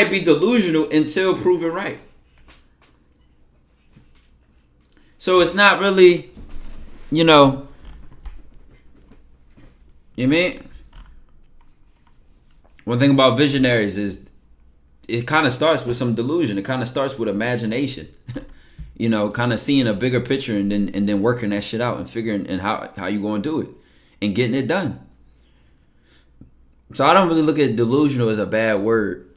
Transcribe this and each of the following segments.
might be delusional until proven right. So it's not really, you know, you mean? One thing about visionaries is it kind of starts with some delusion. It kind of starts with imagination. Kind of seeing a bigger picture and then working that shit out and figuring and how you going to do it and getting it done. So I don't really look at delusional as a bad word.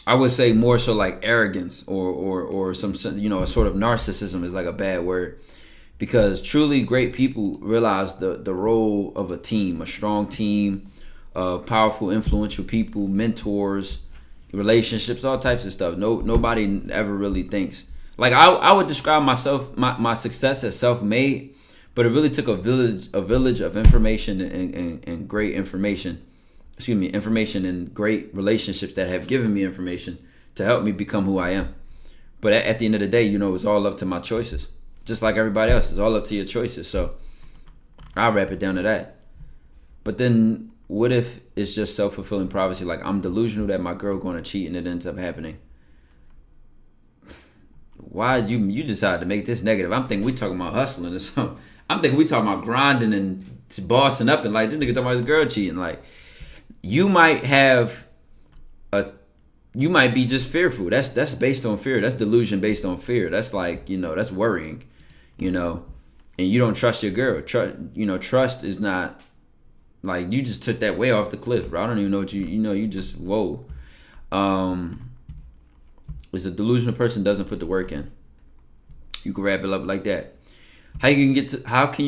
I would say more so like arrogance or some, a sort of narcissism is like a bad word. Because truly great people realize the role of a team, a strong team, powerful, influential people, mentors, relationships, all types of stuff. Nobody ever really thinks. Like I would describe my success as self-made, but it really took a village of information and great information. Information and great relationships that have given me information to help me become who I am. But at the end of the day, it's all up to my choices. Just like everybody else, it's all up to your choices. So I'll wrap it down to that. But then what if it's just self-fulfilling prophecy? Like I'm delusional that my girl going to cheat and it ends up happening. Why you decide to make this negative? I'm thinking we talking about hustling or something. I'm thinking we talking about grinding and bossing up and like this nigga talking about his girl cheating. Like you might be just fearful. That's based on fear. That's delusion based on fear. That's like, that's worrying, and you don't trust your girl. Trust is not like you just took that way off the cliff, bro. I don't even know what you just, whoa. It's a delusional person doesn't put the work in. You can wrap it up like that. How can you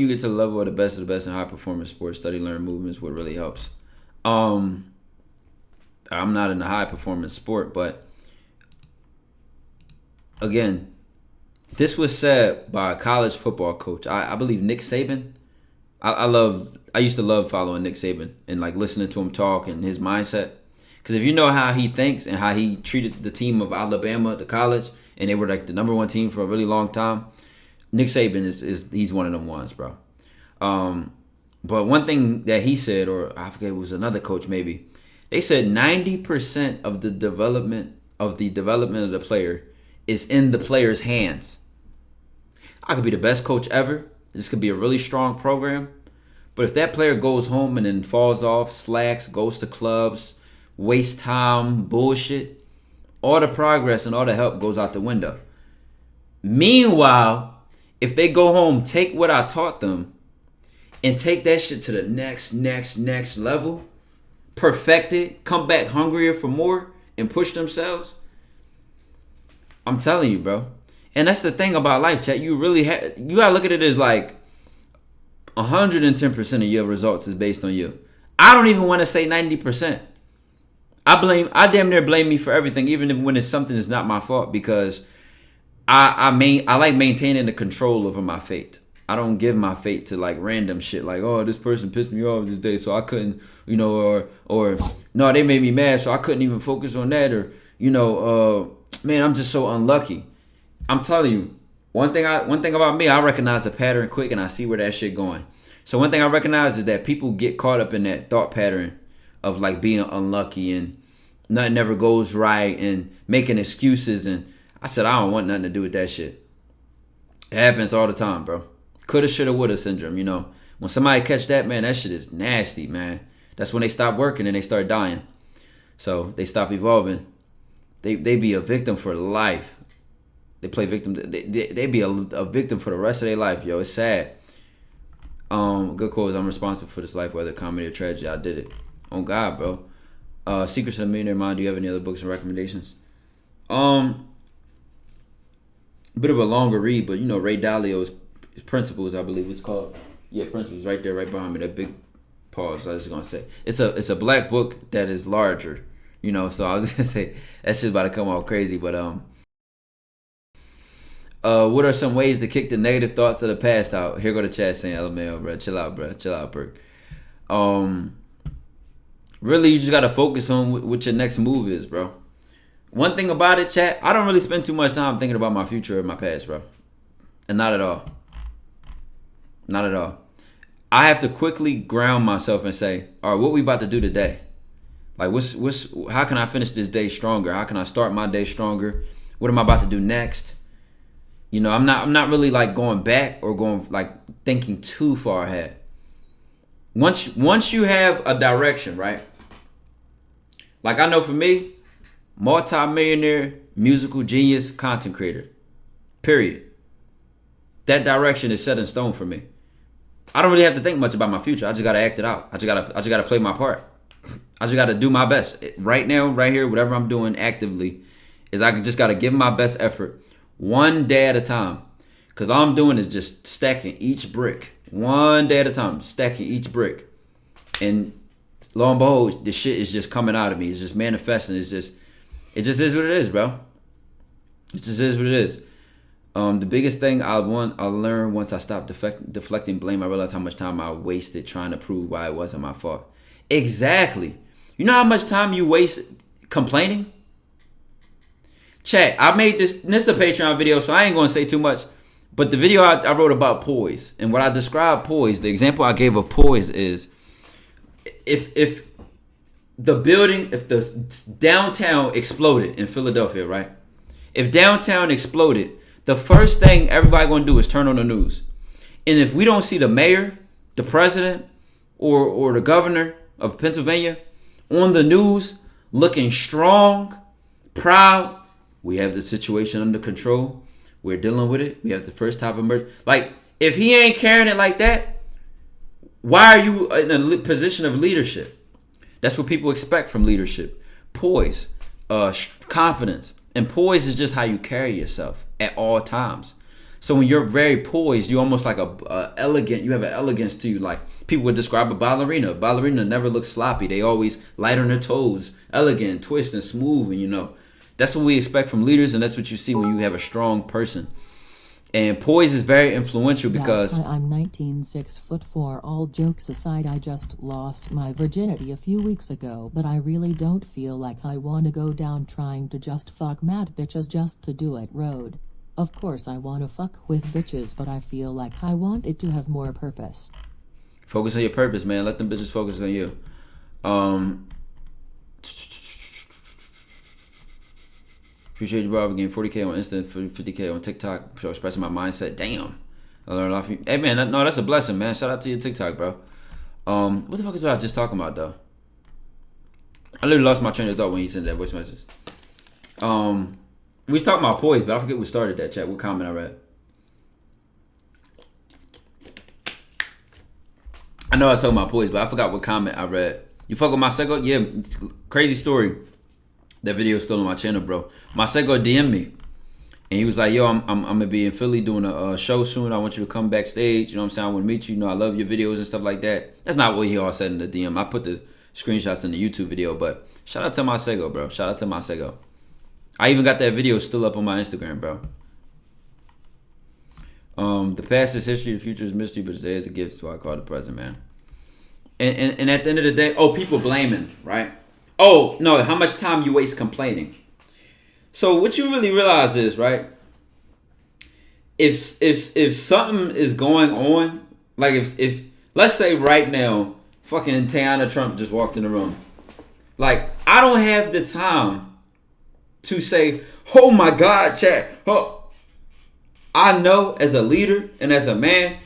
get to the level of the best in high performance sports? Study, learn movements. What really helps. I'm not in a high performance sport, but again, this was said by a college football coach. I believe Nick Saban. I used to love following Nick Saban and like listening to him talk and his mindset. Because if you know how he thinks and how he treated the team of Alabama, the college, and they were like the number one team for a really long time, Nick Saban he's one of them ones, bro. But one thing that he said, or I forget, it was another coach maybe, they said 90% of the development of the player is in the player's hands. I could be the best coach ever. This could be a really strong program. But if that player goes home and then falls off, slacks, goes to clubs, wastes time, bullshit, all the progress and all the help goes out the window. Meanwhile, if they go home, take what I taught them, and take that shit to the next level, perfect it, come back hungrier for more, and push themselves, I'm telling you, bro. And that's the thing about life, chat. You really you gotta look at it as like 110% of your results is based on you. I don't even want to say 90%. I damn near blame me for everything, even when it's something that's not my fault, because I like maintaining the control over my fate. I don't give my fate to like random shit like, oh, this person pissed me off this day, so I couldn't, or no, they made me mad, so I couldn't even focus on that, or man, I'm just so unlucky. I'm telling you, one thing about me, I recognize a pattern quick and I see where that shit going. So one thing I recognize is that people get caught up in that thought pattern of like being unlucky and nothing ever goes right and making excuses. And I said, I don't want nothing to do with that shit. It happens all the time, bro. Coulda, shoulda, woulda syndrome, When somebody catch that, man, that shit is nasty, man. That's when they stop working and they start dying. So they stop evolving. They be a victim for life. They play victim. They be a victim for the rest of their life, yo. It's sad. Good quotes. I'm responsible for this life, whether comedy or tragedy. I did it. On God, bro. Secrets of the Millionaire Mind. Do you have any other books and recommendations? A bit of a longer read, but Ray Dalio's Principles, I believe it's called. Yeah, Principles, right there, right behind me. That big pause. I was just gonna say it's a black book that is larger. So I was gonna say that shit's about to come all crazy, but what are some ways to kick the negative thoughts of the past out? Here go the chat saying, LMAO, bro. Chill out, Perk. Really, you just gotta focus on what your next move is, bro. One thing about it, chat, I don't really spend too much time thinking about my future or my past, bro. And not at all. Not at all. I have to quickly ground myself and say, all right, what we about to do today? Like, how can I finish this day stronger? How can I start my day stronger? What am I about to do next? You know, I'm not really like going back or going like thinking too far ahead. Once you have a direction, right? Like I know for me, multi-millionaire, musical genius, content creator. Period. That direction is set in stone for me. I don't really have to think much about my future. I just gotta act it out. I just gotta play my part. I just gotta do my best. Right now, right here, whatever I'm doing actively, is I just gotta give my best effort one day at a time. Cause all I'm doing is just stacking each brick. One day at a time, stacking each brick. And lo and behold, the shit is just coming out of me. It's just manifesting. It just is what it is, bro. It just is what it is. The biggest thing I learned once I stopped deflecting blame, I realized how much time I wasted trying to prove why it wasn't my fault. Exactly. You know how much time you waste complaining? Chat, I made this is a Patreon video, so I ain't gonna say too much. But the video I wrote about poise, and what I described poise, the example I gave of poise is if the downtown exploded in Philadelphia, right? If downtown exploded, the first thing everybody gonna do is turn on the news. And if we don't see the mayor, the president, or the governor of Pennsylvania on the news looking strong, proud, we have the situation under control, we're dealing with it, we have the first type of emergency. Like, if he ain't carrying it like that, why are you in a position of leadership? That's what people expect from leadership. Poise, confidence. And poise is just how you carry yourself at all times. So when you're very poised, you're almost like elegant. You have an elegance to you. Like people would describe a ballerina. A ballerina never looks sloppy. They always light on their toes, elegant, twist, and smooth. And you know, that's what we expect from leaders, and that's what you see when you have a strong person. And poise is very influential because I'm 19, 6'4". All jokes aside, I just lost my virginity a few weeks ago, but I really don't feel like I want to go down trying to just fuck mad bitches just to do it road. Of course I want to fuck with bitches, but I feel like I want it to have more purpose. Focus on your purpose, man. Let them bitches focus on you. Appreciate you, bro. Getting 40K on Insta, 50K on TikTok. So expressing my mindset. Damn. I learned a lot from you. Hey, man, that's a blessing, man. Shout out to your TikTok, bro. What the fuck is I just talking about, though? I literally lost my train of thought when you sent that voice message. We talking about poise, but I forget what started that chat. What comment I read? I know I was talking about poise, but I forgot what comment I read. You fuck with my Sego? Yeah, crazy story. That video is still on my channel, bro. My Sego DM'd me. And he was like, yo, I'm going to be in Philly doing a show soon. I want you to come backstage. You know what I'm saying? I want to meet you. You know, I love your videos and stuff like that. That's not what he all said in the DM. I put the screenshots in the YouTube video. But shout out to my Sego, bro. Shout out to my Sego. I even got that video still up on my Instagram, bro. The past is history, the future is mystery, but today is a gift, so I call it the present, man. And at the end of the day, people blaming, right? Oh, no, how much time you waste complaining. So what you really realize is, right? If something is going on, like if let's say right now, fucking Tiana Trump just walked in the room. Like, I don't have the time to say, oh my God, chat. Oh. I know as a leader and as a man,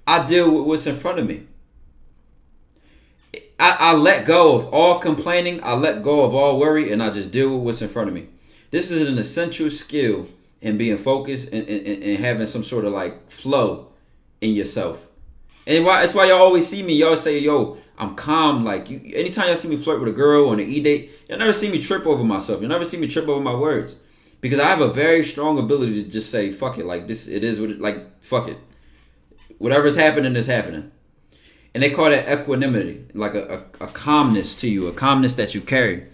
I deal with what's in front of me. I let go of all complaining. I let go of all worry, and I just deal with what's in front of me. This is an essential skill in being focused and having some sort of like flow in yourself. And that's why y'all always see me. Y'all say, yo, I'm calm. Like, anytime y'all see me flirt with a girl on an E-date, y'all never see me trip over myself. You'll never see me trip over my words. Because I have a very strong ability to just say, fuck it. Like, this, it is what it, like, fuck it. Whatever's happening is happening. And they call that equanimity, like a calmness to you, a calmness that you carry.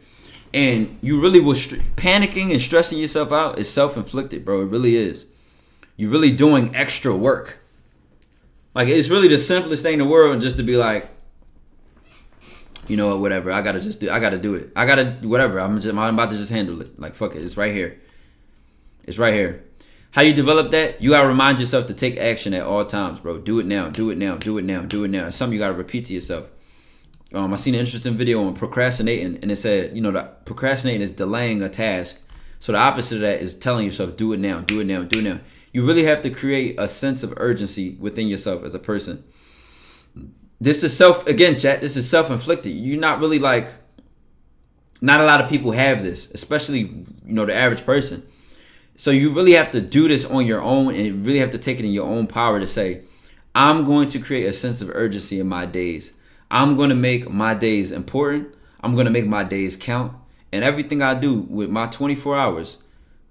And you really will, panicking and stressing yourself out is self-inflicted, bro. It really is. You're really doing extra work. Like, it's really the simplest thing in the world just to be like, you know what, whatever. I gotta do it. I gotta, whatever. I'm about to just handle it. Like, fuck it. It's right here. It's right here. How you develop that? You gotta remind yourself to take action at all times, bro. Do it now. Do it now. Do it now. Do it now. It's something you gotta repeat to yourself. I seen an interesting video on procrastinating, and it said, that procrastinating is delaying a task. So the opposite of that is telling yourself, do it now, do it now, do it now. You really have to create a sense of urgency within yourself as a person. This is chat, this is self-inflicted. You're not really like, not a lot of people have this, especially, the average person. So you really have to do this on your own, and you really have to take it in your own power to say, I'm going to create a sense of urgency in my days. I'm going to make my days important. I'm going to make my days count. And everything I do with my 24 hours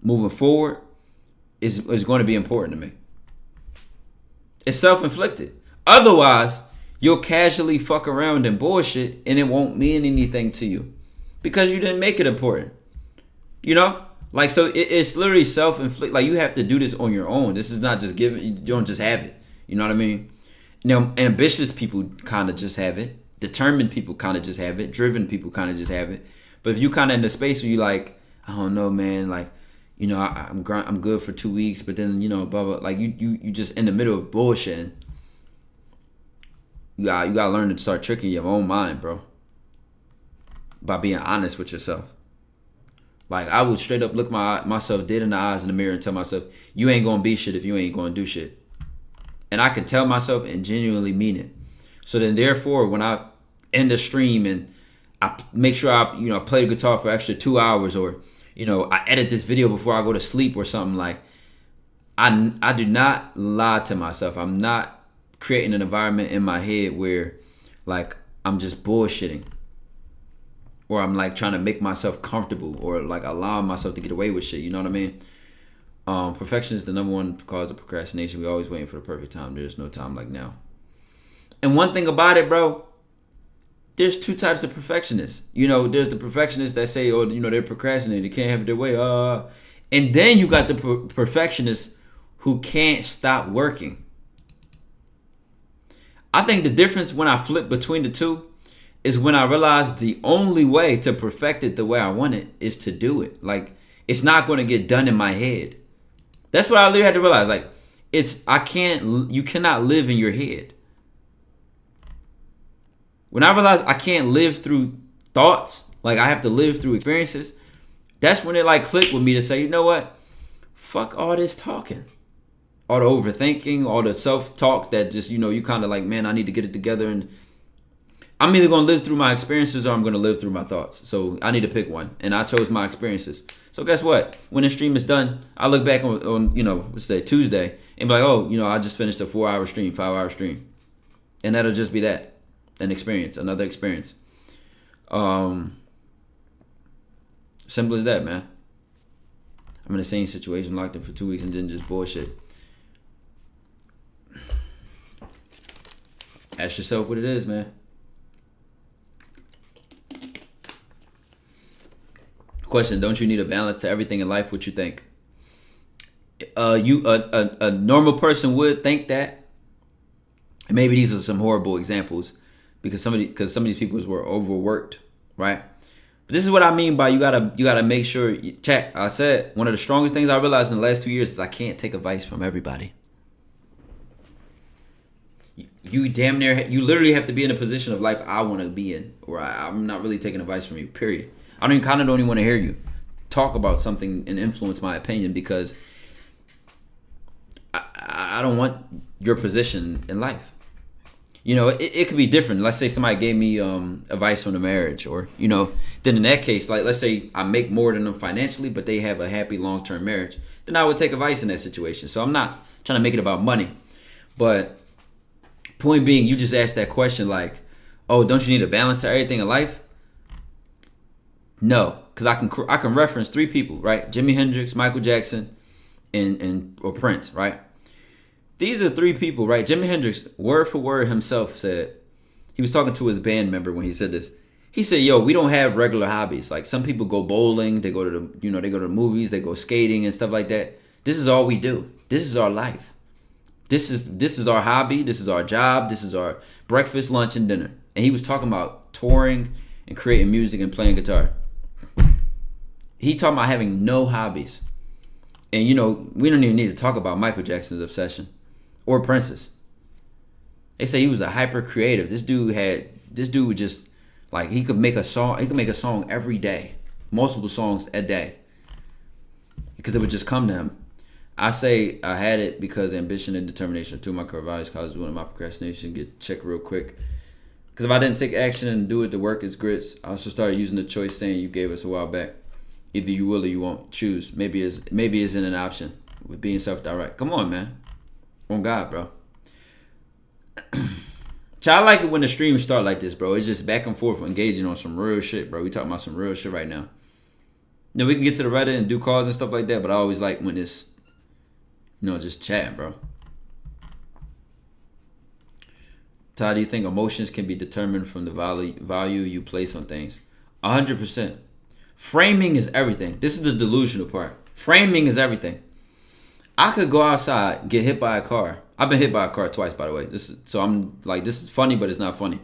moving forward is going to be important to me. It's self-inflicted. Otherwise, you'll casually fuck around and bullshit, and it won't mean anything to you because you didn't make it important. Like, so it's literally self-inflicted. Like, you have to do this on your own. This is not just given. You don't just have it. You know what I mean? Ambitious people kind of just have it. Determined people kind of just have it. Driven people kind of just have it. But if you kind of in the space where you like, I don't know, man, like, I'm good for 2 weeks, but then, blah, blah, like, you just in the middle of bullshitting. You gotta learn to start tricking your own mind, bro. By being honest with yourself. Like, I would straight up look myself dead in the eyes in the mirror and tell myself, you ain't gonna be shit if you ain't gonna do shit. And I can tell myself and genuinely mean it. So then, therefore, when I end the stream and I make sure I play the guitar for extra 2 hours, or I edit this video before I go to sleep or something, like, I do not lie to myself. I'm not creating an environment in my head where, like, I'm just bullshitting, or I'm like trying to make myself comfortable, or like allowing myself to get away with shit. You know what I mean? Perfection is the number one cause of procrastination. We're always waiting for the perfect time. There's no time like now. And one thing about it, bro, there's two types of perfectionists. There's the perfectionists that say, oh, they're procrastinating, they can't have it their way. And then you got the perfectionists who can't stop working. I think the difference when I flip between the two is when I realized the only way to perfect it the way I want it is to do it. Like, it's not going to get done in my head. That's what I literally had to realize. Like, you cannot live in your head. When I realized I can't live through thoughts, like I have to live through experiences, that's when it like clicked with me to say, you know what? Fuck all this talking. All the overthinking, all the self-talk that just, you kind of like, man, I need to get it together. And I'm either going to live through my experiences or I'm going to live through my thoughts. So I need to pick one. And I chose my experiences. So guess what? When the stream is done, I look back on Tuesday and be like, oh, I just finished a 4-hour stream, 5-hour stream. And that'll just be that. An experience, another experience. Simple as that, man. I'm in the same situation, locked in for 2 weeks and then just bullshit. Ask yourself what it is, man. Question: don't you need a balance to everything in life? What you think? A normal person would think that. And maybe these are some horrible examples because some of these people were overworked, right? But this is what I mean by you gotta make sure. Chat. I said one of the strongest things I realized in the last 2 years is I can't take advice from everybody. You damn near, you literally have to be in a position of life I want to be in, or I'm not really taking advice from you. Period. I don't even want to hear you talk about something and influence my opinion because I don't want your position in life. It could be different. Let's say somebody gave me advice on a marriage, or then in that case, like let's say I make more than them financially, but they have a happy long-term marriage, then I would take advice in that situation. So I'm not trying to make it about money, but point being, you just asked that question like, oh, don't you need a balance to everything in life? No, because I can reference 3 people, right? Jimi Hendrix, Michael Jackson, or Prince, right? These are 3 people, right? Jimi Hendrix, word for word himself said, he was talking to his band member when he said this. He said, yo, we don't have regular hobbies. Like some people go bowling, they go to the movies, they go skating and stuff like that. This is all we do. This is our life. This is our hobby. This is our job. This is our breakfast, lunch, and dinner. And he was talking about touring and creating music and playing guitar. He talking about having no hobbies. And we don't even need to talk about Michael Jackson's obsession or Prince's. They say he was a hyper creative. This dude had this dude would just like he could make a song. He could make a song every day, multiple songs a day, because it would just come to him. I say I had it because ambition and determination are two of my core values. Causes one of my procrastination get checked real quick. Because if I didn't take action and do it, the work is grits. I also started using the choice saying you gave us a while back. Either you will or you won't. Choose. Maybe isn't an option with being self-direct. Come on, man. On God, bro. I like it when the streams start like this, bro. It's just back and forth engaging on some real shit, bro. We talking about some real shit right now. You know, we can get to the Reddit and do calls and stuff like that, but I always like when it's, you know, just chatting, bro. Ty, do you think emotions can be determined from the value you place on things? 100%. Framing is everything. This is the delusional part. Framing is everything. I could go outside, get hit by a car. I've been hit by a car twice, by the way. This is funny, but it's not funny.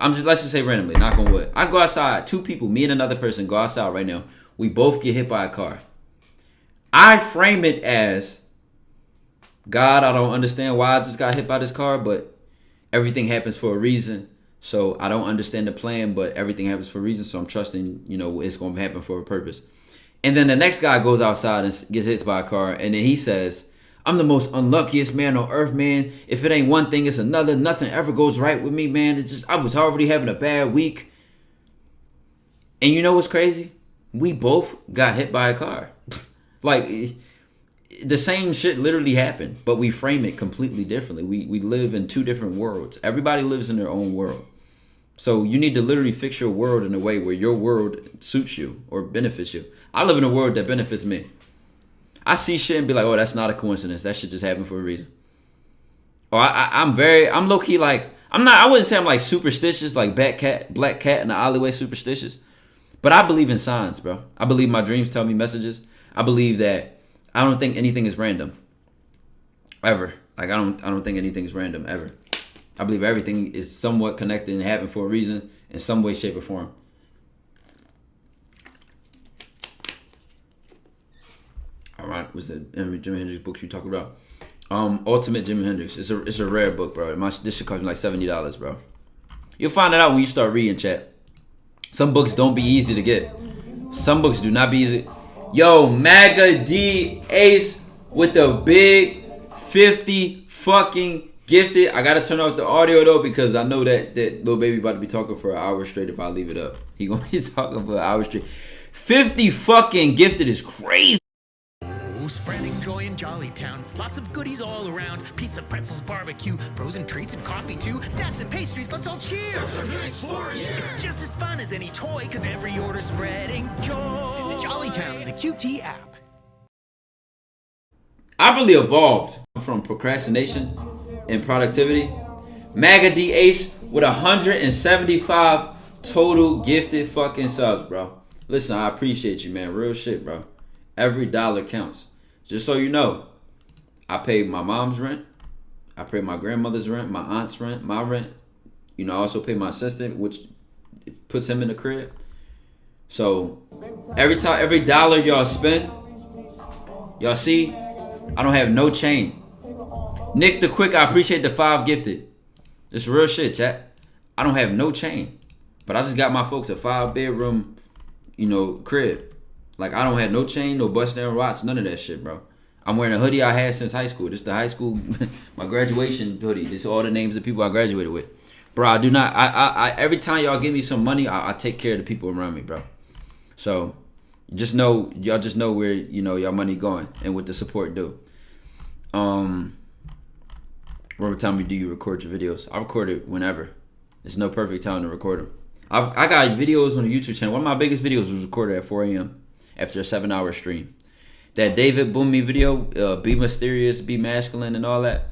Let's just say randomly, knock on wood. I go outside, two people, me and another person go outside right now. We both get hit by a car. I frame it as, God, I don't understand why I just got hit by this car, but everything happens for a reason. So I don't understand the plan, but everything happens for a reason. So I'm trusting, you know, it's going to happen for a purpose. And then the next guy goes outside and gets hit by a car. And then he says, I'm the most unluckiest man on earth, man. If it ain't one thing, it's another. Nothing ever goes right with me, man. It's just, I was already having a bad week. And you know what's crazy? We both got hit by a car. Like, the same shit literally happened, but we frame it completely differently. We live in two different worlds. Everybody lives in their own world. So you need to literally fix your world in a way where your world suits you or benefits you. I live in a world that benefits me. I see shit and be like, oh, that's not a coincidence. That shit just happened for a reason. Or I'm low key like, I wouldn't say I'm like superstitious, like black cat in the alleyway superstitious. But I believe in signs, bro. I believe my dreams tell me messages. I believe that I don't think anything is random. Ever. Like I don't think anything is random ever. I believe everything is somewhat connected and happened for a reason in some way, shape, or form. All right, what's the Jimi Hendrix books you talking about? Ultimate Jimi Hendrix. It's a rare book, bro. This should cost me like $70, bro. You'll find it out when you start reading, chat. Some books don't be easy to get. Some books do not be easy. Yo, MAGA D Ace with the big 50 fucking gifted. I gotta turn off the audio though because I know that little baby about to be talking for an hour straight if I leave it up. He gonna be talking for an hour straight. 50 fucking gifted is crazy. Spreading joy in Jollytown. Lots of goodies all around. Pizza, pretzels, barbecue, frozen treats and coffee too. Snacks and pastries, let's all cheer. It's just as fun as any toy, cause every order's spreading joy. Visit Jollytown, the QT app. I really evolved from procrastination and productivity. MAGA D Ace with 175 total gifted fucking subs, bro. Listen, I appreciate you, man. Real shit, bro. Every dollar counts. Just so you know, I paid my mom's rent. I paid my grandmother's rent, my aunt's rent, my rent. You know, I also pay my assistant, which puts him in the crib. So every dollar y'all spend, y'all see, I don't have no chain. Nick the Quick, I appreciate the 5 gifted. It's real shit, chat. I don't have no chain. But I just got my folks a 5-bedroom, you know, crib. Like, I don't have no chain, no bust down watch, none of that shit, bro. I'm wearing a hoodie I had since high school. This is the high school, my graduation hoodie. This is all the names of people I graduated with. Bro, I do not, every time y'all give me some money, I take care of the people around me, bro. So, y'all just know where, you know, y'all money going and what the support do. Robert, tell me, do you record your videos? I record it whenever. There's no perfect time to record them. I got videos on the YouTube channel. One of my biggest videos was recorded at 4 a.m. after a 7-hour stream. That David Boomie video, Be Mysterious, Be Masculine, and all that,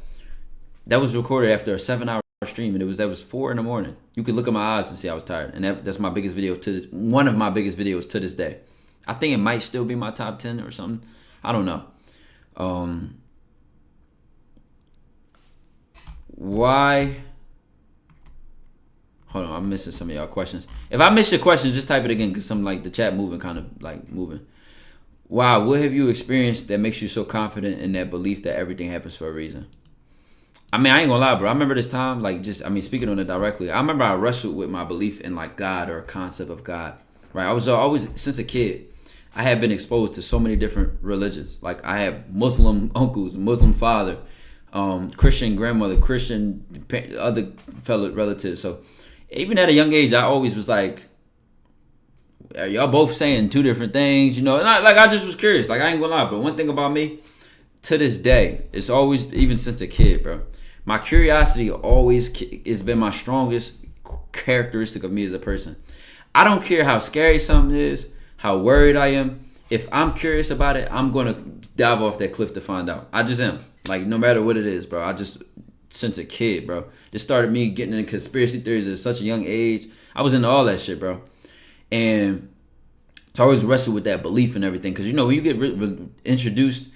that was recorded after a 7-hour stream, and that was 4 in the morning. You could look at my eyes and see I was tired, and that's my biggest video one of my biggest videos to this day. I think it might still be my top 10 or something. I don't know. Why? Hold on, I'm missing some of y'all questions. If I miss your questions, just type it again because some like the chat moving. Wow, what have you experienced that makes you so confident in that belief that everything happens for a reason? I mean, I ain't gonna lie, bro. I remember this time, like, just, I mean, speaking on it directly, I remember I wrestled with my belief in, like, God or a concept of God, right? I was always, since a kid, I had been exposed to so many different religions. Like, I have Muslim uncles, Muslim father, Christian grandmother, Christian other fellow relatives. So, even at a young age, I always was like, are y'all both saying two different things, you know? And I just was curious. Like, I ain't gonna lie, but one thing about me, to this day, it's always, even since a kid, bro, my curiosity always has been my strongest characteristic of me as a person. I don't care how scary something is, how worried I am. If I'm curious about it, I'm going to dive off that cliff to find out. I just am. Like, no matter what it is, bro. I just, since a kid, bro, just started me getting into conspiracy theories at such a young age. I was into all that shit, bro. And so I always wrestled with that belief and everything. Because, you know, when you get introduced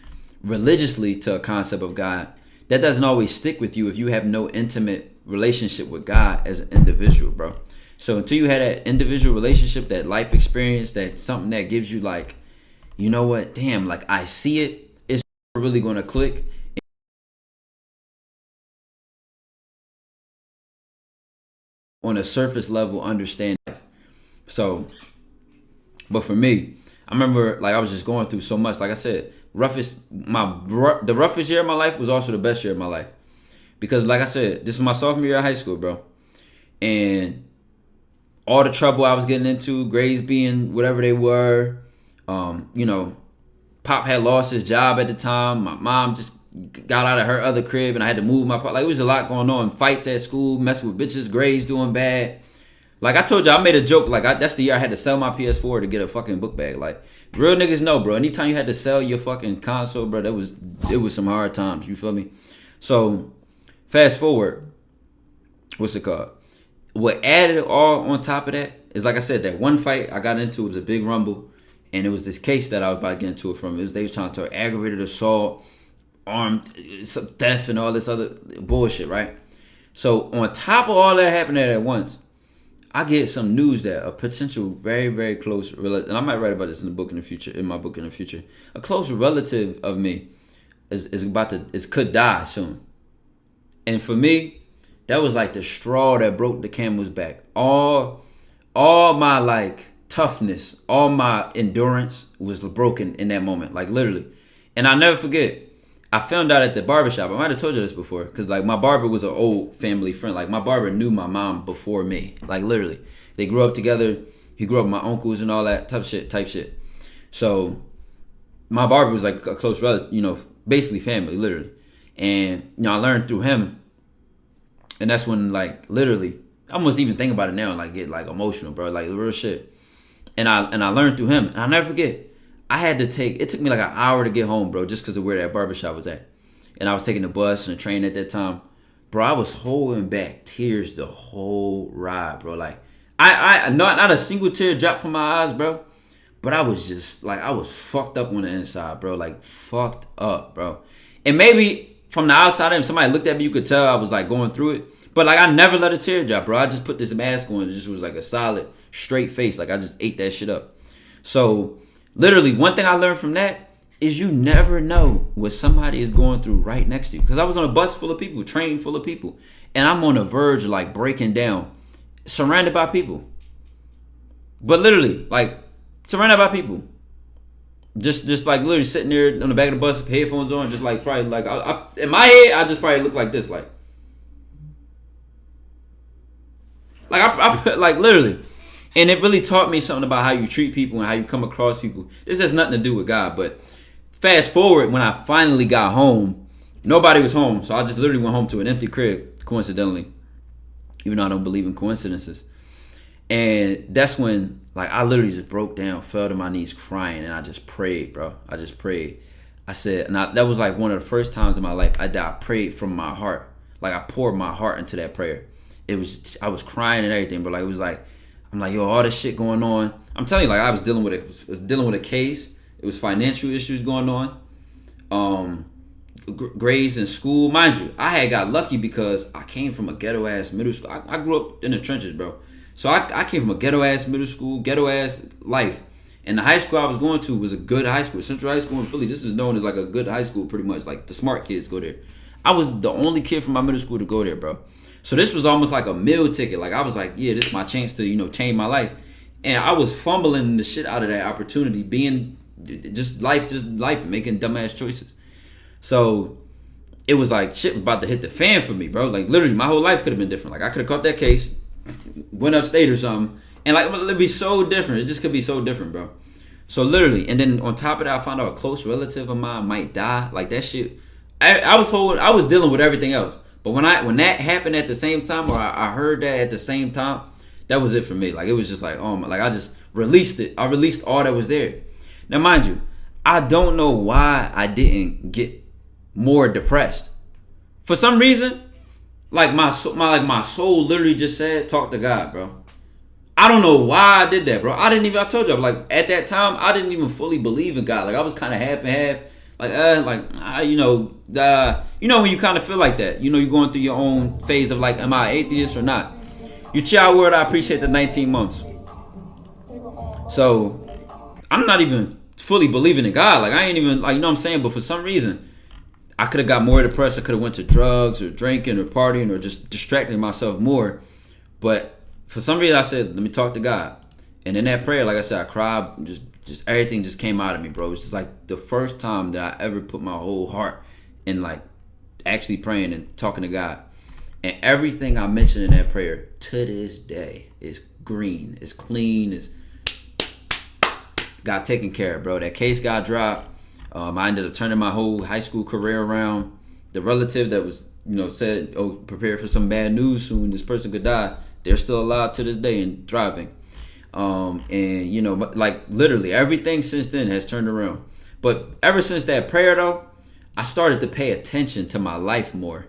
religiously to a concept of God, that doesn't always stick with you if you have no intimate relationship with God as an individual, bro. So until you had that individual relationship, that life experience, that something that gives you like, you know what, damn, like I see it, it's really going to click. On a surface level, understand life. So, but for me, I remember like I was just going through so much. Like I said, the roughest year of my life was also the best year of my life, because like I said, this was my sophomore year of high school, bro, and all the trouble I was getting into, grades being whatever they were, you know, Pop had lost his job at the time. My mom just got out of her other crib, and I had to move my pop. Like, it was a lot going on. Fights at school, messing with bitches, grades doing bad. Like I told you, I made a joke. Like that's the year I had to sell my PS4 to get a fucking book bag. Like, real niggas know, bro. Anytime you had to sell your fucking console, bro, it was some hard times. You feel me? So, fast forward. What's it called? What added all on top of that is, like I said, that one fight I got into was a big rumble, and it was this case that I was about to get into it from. They was trying to aggravated assault, armed theft, and all this other bullshit, right? So on top of all that happening at once, I get some news that a potential very, very close relative, and I might write about this in the book in the future, in my book in the future, a close relative of me could die soon. And for me, that was like the straw that broke the camel's back. All my like toughness, all my endurance was broken in that moment, like literally. And I'll never forget, I found out at the barbershop. I might have told you this before, because like my barber was an old family friend. Like my barber knew my mom before me, like literally. They grew up together. He grew up with my uncles and all that type shit. So my barber was like a close relative, you know, basically family, literally. And you know, I learned through him. And that's when, like, literally, I almost even think about it now and like get like emotional, bro, like real shit. And I learned through him, and I'll never forget. It took me like an hour to get home, bro, just because of where that barbershop was at. And I was taking the bus and the train at that time. Bro, I was holding back tears the whole ride, bro. Like, I not a single tear dropped from my eyes, bro. But I was just, like, I was fucked up on the inside, bro. Like, fucked up, bro. And maybe from the outside, if somebody looked at me, you could tell I was, like, going through it. But, like, I never let a tear drop, bro. I just put this mask on. It just was, like, a solid, straight face. Like, I just ate that shit up. So, literally, one thing I learned from that is you never know what somebody is going through right next to you. Because I was on a bus full of people, train full of people. And I'm on the verge of, like, breaking down. Surrounded by people. But literally, like, surrounded by people. Just like literally sitting there on the back of the bus, headphones on, just like probably like I in my head, I just probably look like this, like I like literally, and it really taught me something about how you treat people and how you come across people. This has nothing to do with God, but fast forward when I finally got home, nobody was home, so I just literally went home to an empty crib, coincidentally, even though I don't believe in coincidences. And that's when, like, I literally just broke down, fell to my knees crying, and I just prayed, bro. I just prayed. I said, that was like one of the first times in my life I prayed from my heart. Like, I poured my heart into that prayer. I was crying and everything, but like, it was like, I'm like, yo, all this shit going on. I'm telling you, like, I was dealing with a case. It was financial issues going on. Grades in school. Mind you, I had got lucky because I came from a ghetto-ass middle school. I grew up in the trenches, bro. So I came from a ghetto-ass middle school, ghetto-ass life. And the high school I was going to was a good high school. Central High School in Philly. This is known as like a good high school pretty much. Like the smart kids go there. I was the only kid from my middle school to go there, bro. So this was almost like a meal ticket. Like I was like, yeah, this is my chance to, change my life. And I was fumbling the shit out of that opportunity, being just life, making dumbass choices. So it was like shit was about to hit the fan for me, bro. Like literally, my whole life could have been different. Like I could have caught that case, went upstate or something, and like it'd be so different. It just could be so different, bro. So literally, and then on top of that, I found out a close relative of mine might die. Like that shit, I was dealing with everything else. But when that happened at the same time, or I heard that at the same time, that was it for me. Like it was just like, oh my, like I just released it. I released all that was there. Now mind you, I don't know why I didn't get more depressed. For some reason, like my soul literally just said, talk to God, bro. I don't know why I did that, bro. I told you, like at that time, I didn't even fully believe in God. Like I was kind of half and half. When you kind of feel like that, you're going through your own phase of like, am I atheist or not? You child word, I appreciate the 19 months. So I'm not even fully believing in God. Like I ain't even like, you know what I'm saying? But for some reason, I could have got more depressed. I could have went to drugs or drinking or partying or just distracting myself more. But for some reason, I said, let me talk to God. And in that prayer, like I said, I cried. Just everything just came out of me, bro. It's just like the first time that I ever put my whole heart in like actually praying and talking to God. And everything I mentioned in that prayer to this day is green, is clean, is got taken care of, bro. That case got dropped. I ended up turning my whole high school career around. The relative that was, said, oh, prepare for some bad news soon. This person could die. They're still alive to this day and thriving. Like literally everything since then has turned around. But ever since that prayer though, I started to pay attention to my life more.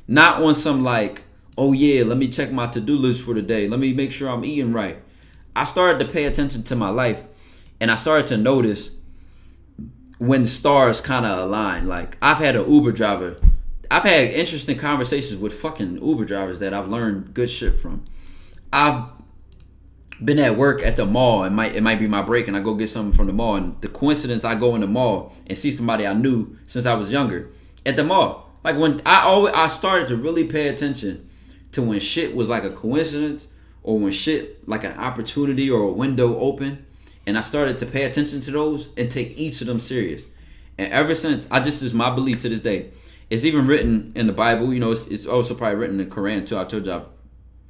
Not on some like, oh yeah, let me check my to-do list for the day. Let me make sure I'm eating right. I started to pay attention to my life, and I started to notice when the stars kind of align. Like I've had an Uber driver. I've had interesting conversations with fucking Uber drivers that I've learned good shit from. I've been at work at the mall. It might be my break, and I go get something from the mall. And the coincidence, I go in the mall and see somebody I knew since I was younger at the mall. Like when I started to really pay attention to when shit was like a coincidence, or when shit like an opportunity or a window open, and I started to pay attention to those and take each of them serious. And ever since, is my belief to this day. It's even written in the Bible. It's also probably written in the Quran too. I told you I've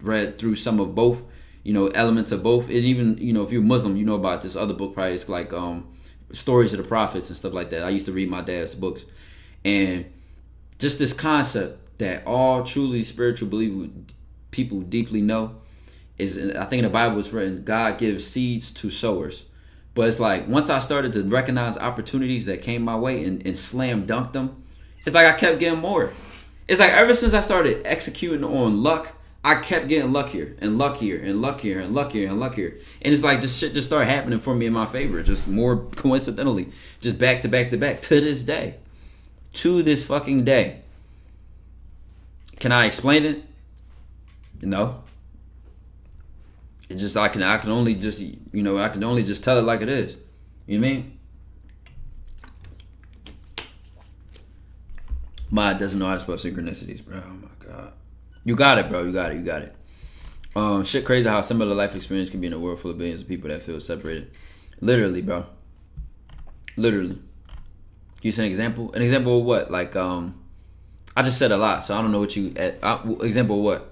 read through some of both. Elements of both. And even, if you're Muslim, you know about this other book, probably it's like stories of the prophets and stuff like that. I used to read my dad's books. And just this concept that all truly spiritual people deeply know is, I think in the Bible it's written, God gives seeds to sowers. But it's like, once I started to recognize opportunities that came my way and slam dunked them, it's like I kept getting more. It's like ever since I started executing on luck, I kept getting luckier and luckier and luckier and luckier and luckier. And it's like just shit just started happening for me in my favor. Just more coincidentally. Just back to back to back to this day. To this fucking day. Can I explain it? No. It's just I can only just tell it like it is. You know what I mean? Mod doesn't know how to spell synchronicities, bro. Oh my god. You got it, bro. You got it. Shit crazy how similar life experience can be in a world full of billions of people that feel separated. Literally, bro. Literally. Can you say an example? An example of what? Like, I just said a lot, so I don't know what you... example of what?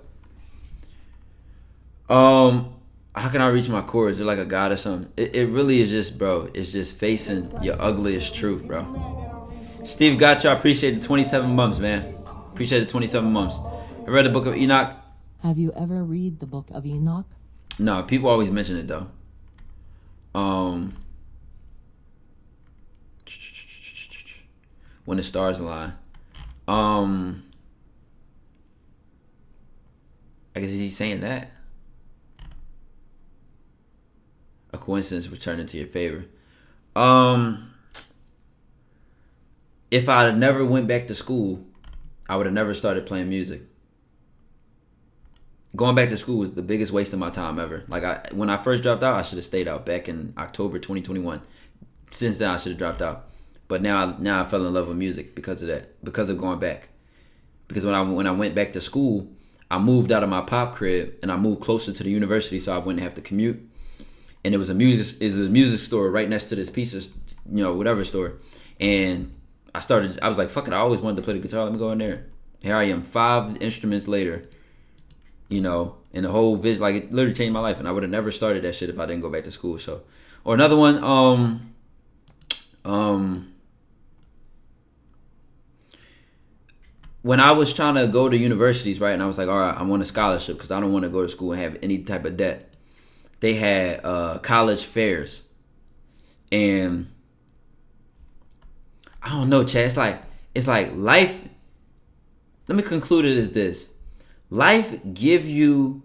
How can I reach my core? Is it like a God or something? It really is just, bro. It's just facing your ugliest truth, bro. Steve Gotcha, I appreciate the 27 months, man. Appreciate the 27 months. I read the book of Enoch. Have you ever read the book of Enoch? No, people always mention it though. When the stars align. I guess is he saying that? A coincidence will turn into your favor. If I had never went back to school, I would have never started playing music. Going back to school was the biggest waste of my time ever. Like when I first dropped out, I should have stayed out back in October 2021. Since then, I should have dropped out. But now I fell in love with music because of that. Because of going back. because when I went back to school, I moved out of my pop crib and I moved closer to the university so I wouldn't have to commute. And it was a music store right next to this pizza, whatever store. And I was like, fuck it, I always wanted to play the guitar. Let me go in there. Here I am, 5 instruments later, and the whole vision, like, it literally changed my life. And I would have never started that shit if I didn't go back to school. So, or another one, when I was trying to go to universities, right, and I was like, all right, I want a scholarship because I don't want to go to school and have any type of debt. They had college fairs. And I don't know, Chad. It's like life. Let me conclude it as this. Life give you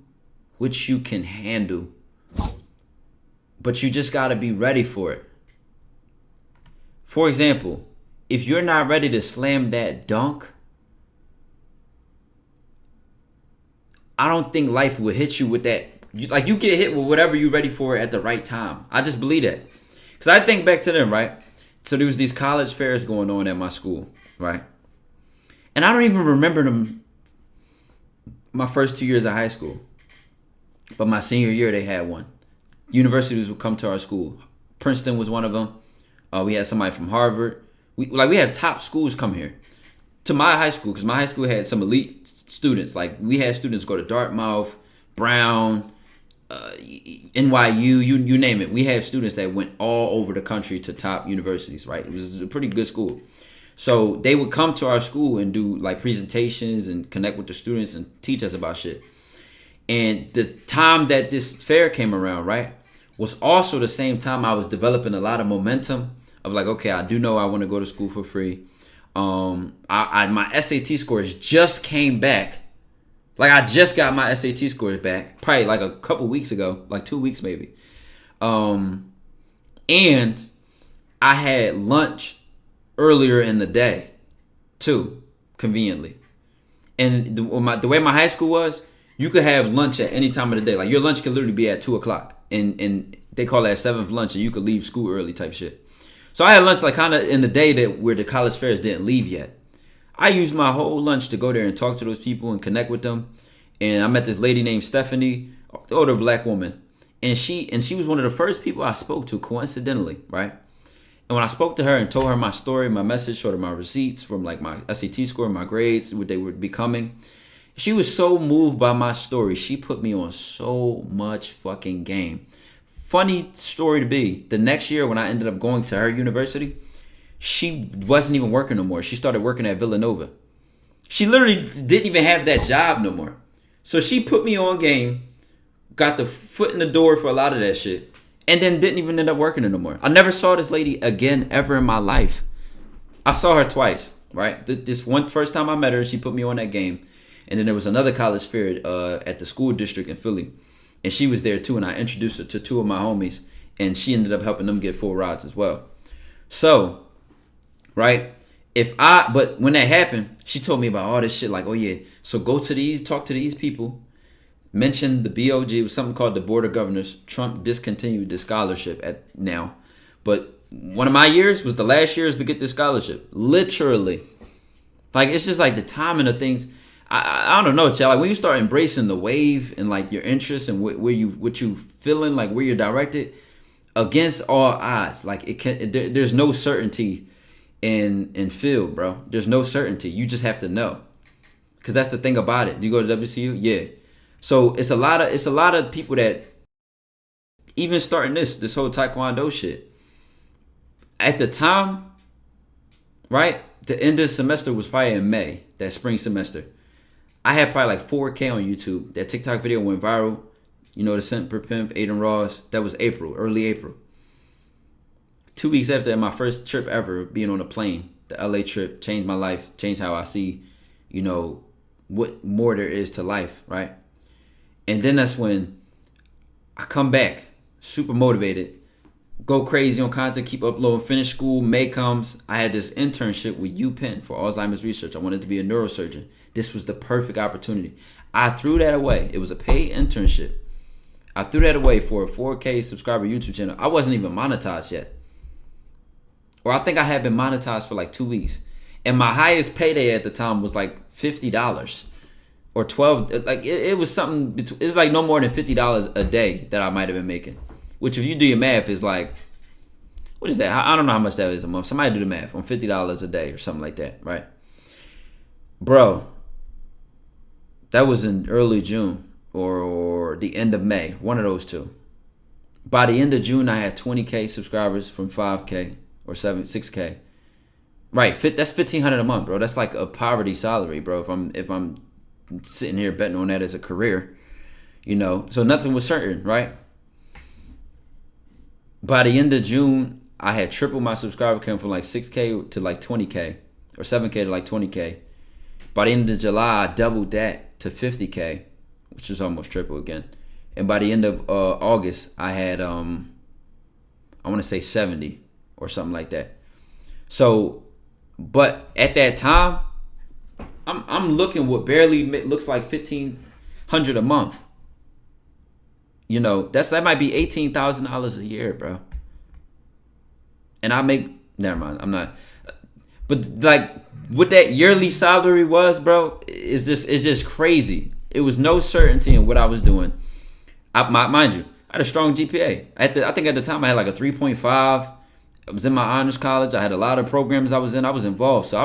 what you can handle, but you just got to be ready for it. For example, if you're not ready to slam that dunk, I don't think life will hit you with that. You get hit with whatever you're ready for at the right time. I just believe that. Because I think back to them, right? So there was these college fairs going on at my school, right? And I don't even remember them my first 2 years of high school. But my senior year, they had one. Universities would come to our school. Princeton was one of them. We had somebody from Harvard. We had top schools come here to my high school, because my high school had some elite students. Like, we had students go to Dartmouth, Brown, NYU, you name it. We had students that went all over the country to top universities, right? It was a pretty good school. So they would come to our school and do like presentations and connect with the students and teach us about shit. And the time that this fair came around, right, was also the same time I was developing a lot of momentum of like, okay, I do know I want to go to school for free. My SAT scores just came back. Like, I just got my SAT scores back probably like a couple weeks ago, like 2 weeks maybe. And I had lunch earlier in the day too, conveniently. And the way my high school was, you could have lunch at any time of the day. Like, your lunch could literally be at 2:00, and they call that 7th lunch, and you could leave school early type shit. So I had lunch like kind of in the day where the college fairs didn't leave yet. I used my whole lunch to go there and talk to those people and connect with them. And I met this lady named Stephanie, the older black woman, and she was one of the first people I spoke to coincidentally, right? And when I spoke to her and told her my story, my message, showed her my receipts from like my SAT score, my grades, what they were becoming, she was so moved by my story. She put me on so much fucking game. Funny story to be, the next year when I ended up going to her university, she wasn't even working no more. She started working at Villanova. She literally didn't even have that job no more. So she put me on game, got the foot in the door for a lot of that shit, and then didn't even end up working no more. I never saw this lady again ever in my life. I saw her twice, right? This one first time I met her, she put me on that game. And then there was another college fair at the school district in Philly. And she was there too, and I introduced her to 2 of my homies, and she ended up helping them get full rides as well. So, right, but when that happened, she told me about all this shit, like, oh yeah, so go to these, talk to these people, mention the BOG, it was something called the Board of Governors. Trump discontinued the scholarship now. But one of my years was the last years to get this scholarship, literally. Like, it's just like the timing of things. I don't know, Chad. Like, when you start embracing the wave and like your interests and what you feeling, like where you're directed, against all odds, like there's no certainty in field, bro. There's no certainty. You just have to know, because that's the thing about it. Do you go to WCU? Yeah. So it's a lot of people that even starting this whole Tykwondoe shit at the time, right? The end of the semester was probably in May, that spring semester. I had probably like 4K on YouTube. That TikTok video went viral. You know, the Scent Per Pimp, Aiden Ross. That was April, early April. 2 weeks after that, my first trip ever, being on a plane, the LA trip, changed my life, changed how I see, what more there is to life, right? And then that's when I come back, super motivated, go crazy on content, keep uploading, finish school, May comes. I had this internship with UPenn for Alzheimer's research. I wanted to be a neurosurgeon. This was the perfect opportunity. I threw that away. It was a paid internship. I threw that away for a 4K subscriber YouTube channel. I wasn't even monetized yet. Or I think I had been monetized for like 2 weeks. And my highest payday at the time was like $50 or 12. Like it was something. It was like no more than $50 a day that I might have been making. Which, if you do your math, is like, what is that? I don't know how much that is a month. Somebody do the math on $50 a day or something like that, right? Bro, that was in early June or the end of May, one of those two. By the end of June, I had 20K subscribers from 5K or 6K. Right, that's $1,500 a month, bro. That's like a poverty salary, bro. If I'm sitting here betting on that as a career, so nothing was certain, right? By the end of June, I had tripled my subscriber count from like 6K to like 20K or 7K to like 20K. By the end of July, I doubled that to 50K, which is almost triple again. And by the end of August, I had I want to say 70 or something like that. So, but at that time, I'm looking what barely looks like $1,500 a month. That might be $18,000 a year, bro. And I make, never mind, I'm not. But like what that yearly salary was, bro, it's just crazy. It was no certainty in what I was doing. Mind you, I had a strong GPA. I think at the time I had like a 3.5. I was in my honors college. I had a lot of programs I was in. I was involved. So I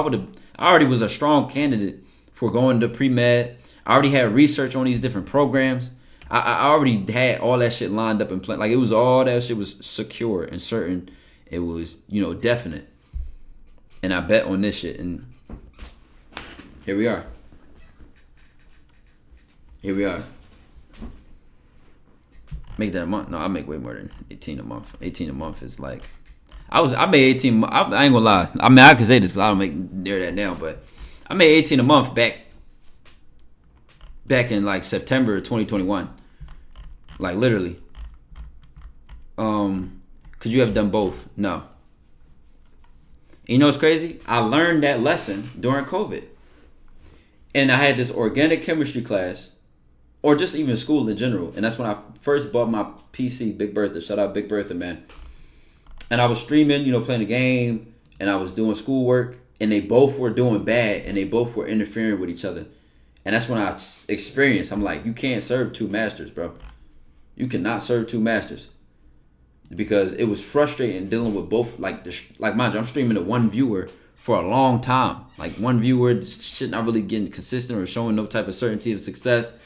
already was a strong candidate for going to pre-med. I already had research on these different programs. I already had all that shit lined up and planned. Like, it was all that shit was secure and certain. It was, definite. And I bet on this shit. And here we are. Make that a month? No, I make way more than 18 a month. 18 a month is like, I made 18. I ain't gonna lie. I mean, I can say this because I don't make near that now, but I made 18 a month back in like September 2021. Like, literally. Could you have done both? No. You know what's crazy? I learned that lesson during COVID. And I had this organic chemistry class, or just even school in general. And that's when I first bought my PC, Big Bertha. Shout out Big Bertha, man. And I was streaming, playing the game, and I was doing schoolwork, and they both were doing bad, and they both were interfering with each other. And that's when I experienced, I'm like, you can't serve two masters, bro. You cannot serve two masters. Because it was frustrating dealing with both, like mind you, I'm streaming to one viewer for a long time. Like, one viewer, shit not really getting consistent or showing no type of certainty of success.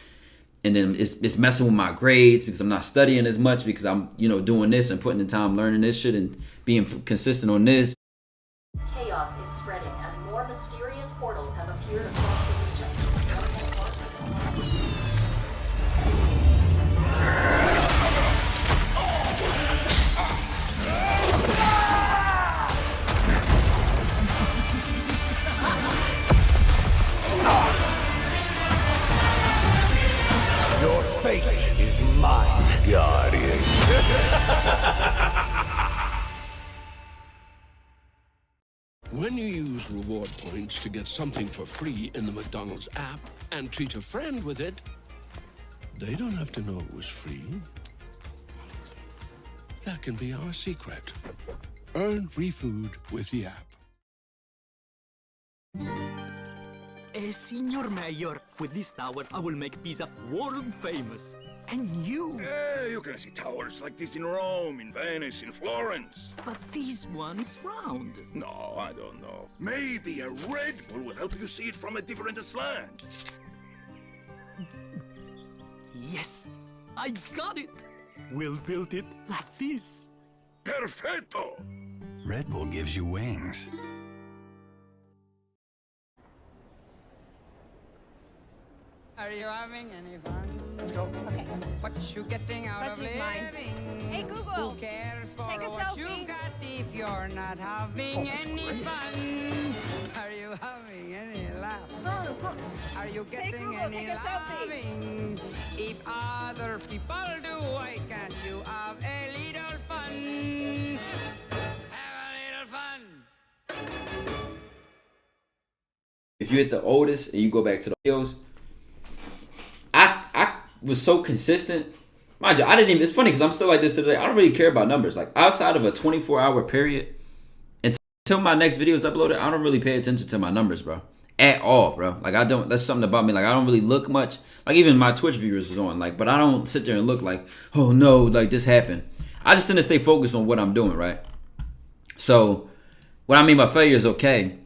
And then it's messing with my grades because I'm not studying as much because I'm, doing this and putting the time learning this shit and being consistent on this. Chaos is spreading as more mysterious portals have appeared across the region. Your fate is mine, Guardian. When you use reward points to get something for free in the McDonald's app and treat a friend with it, they don't have to know it was free. That can be our secret. Earn free food with the app. Signor Mayor, with this tower, I will make pizza world famous. And you? Yeah, you can see towers like this in Rome, in Venice, in Florence. But this one's round. No, I don't know. Maybe a Red Bull will help you see it from a different slant. Yes, I got it. We'll build it like this. Perfetto! Red Bull gives you wings. Are you having any fun? Let's go. Okay. What you getting out That's of just mine. living? Hey, Google. Who cares for Take a what selfie. you got if you're not having any fun? Are you having any laugh? Are you getting Google, any take a selfie. laughing? If other people do, why can't you have a little fun? Have a little fun. If you hit the oldest and you go back to the videos, I was so consistent. Mind you, I didn't even, it's funny because I'm still like this today. I don't really care about numbers. Like, outside of a 24-hour period, till my next video is uploaded, I don't really pay attention to my numbers, bro. At all, bro. Like, I don't, that's something about me. Like, I don't really look much. Like, even my Twitch viewers is on. Like, but I don't sit there and look like, oh no, like this happened. I just tend to stay focused on what I'm doing, right? So, what I mean by failure is okay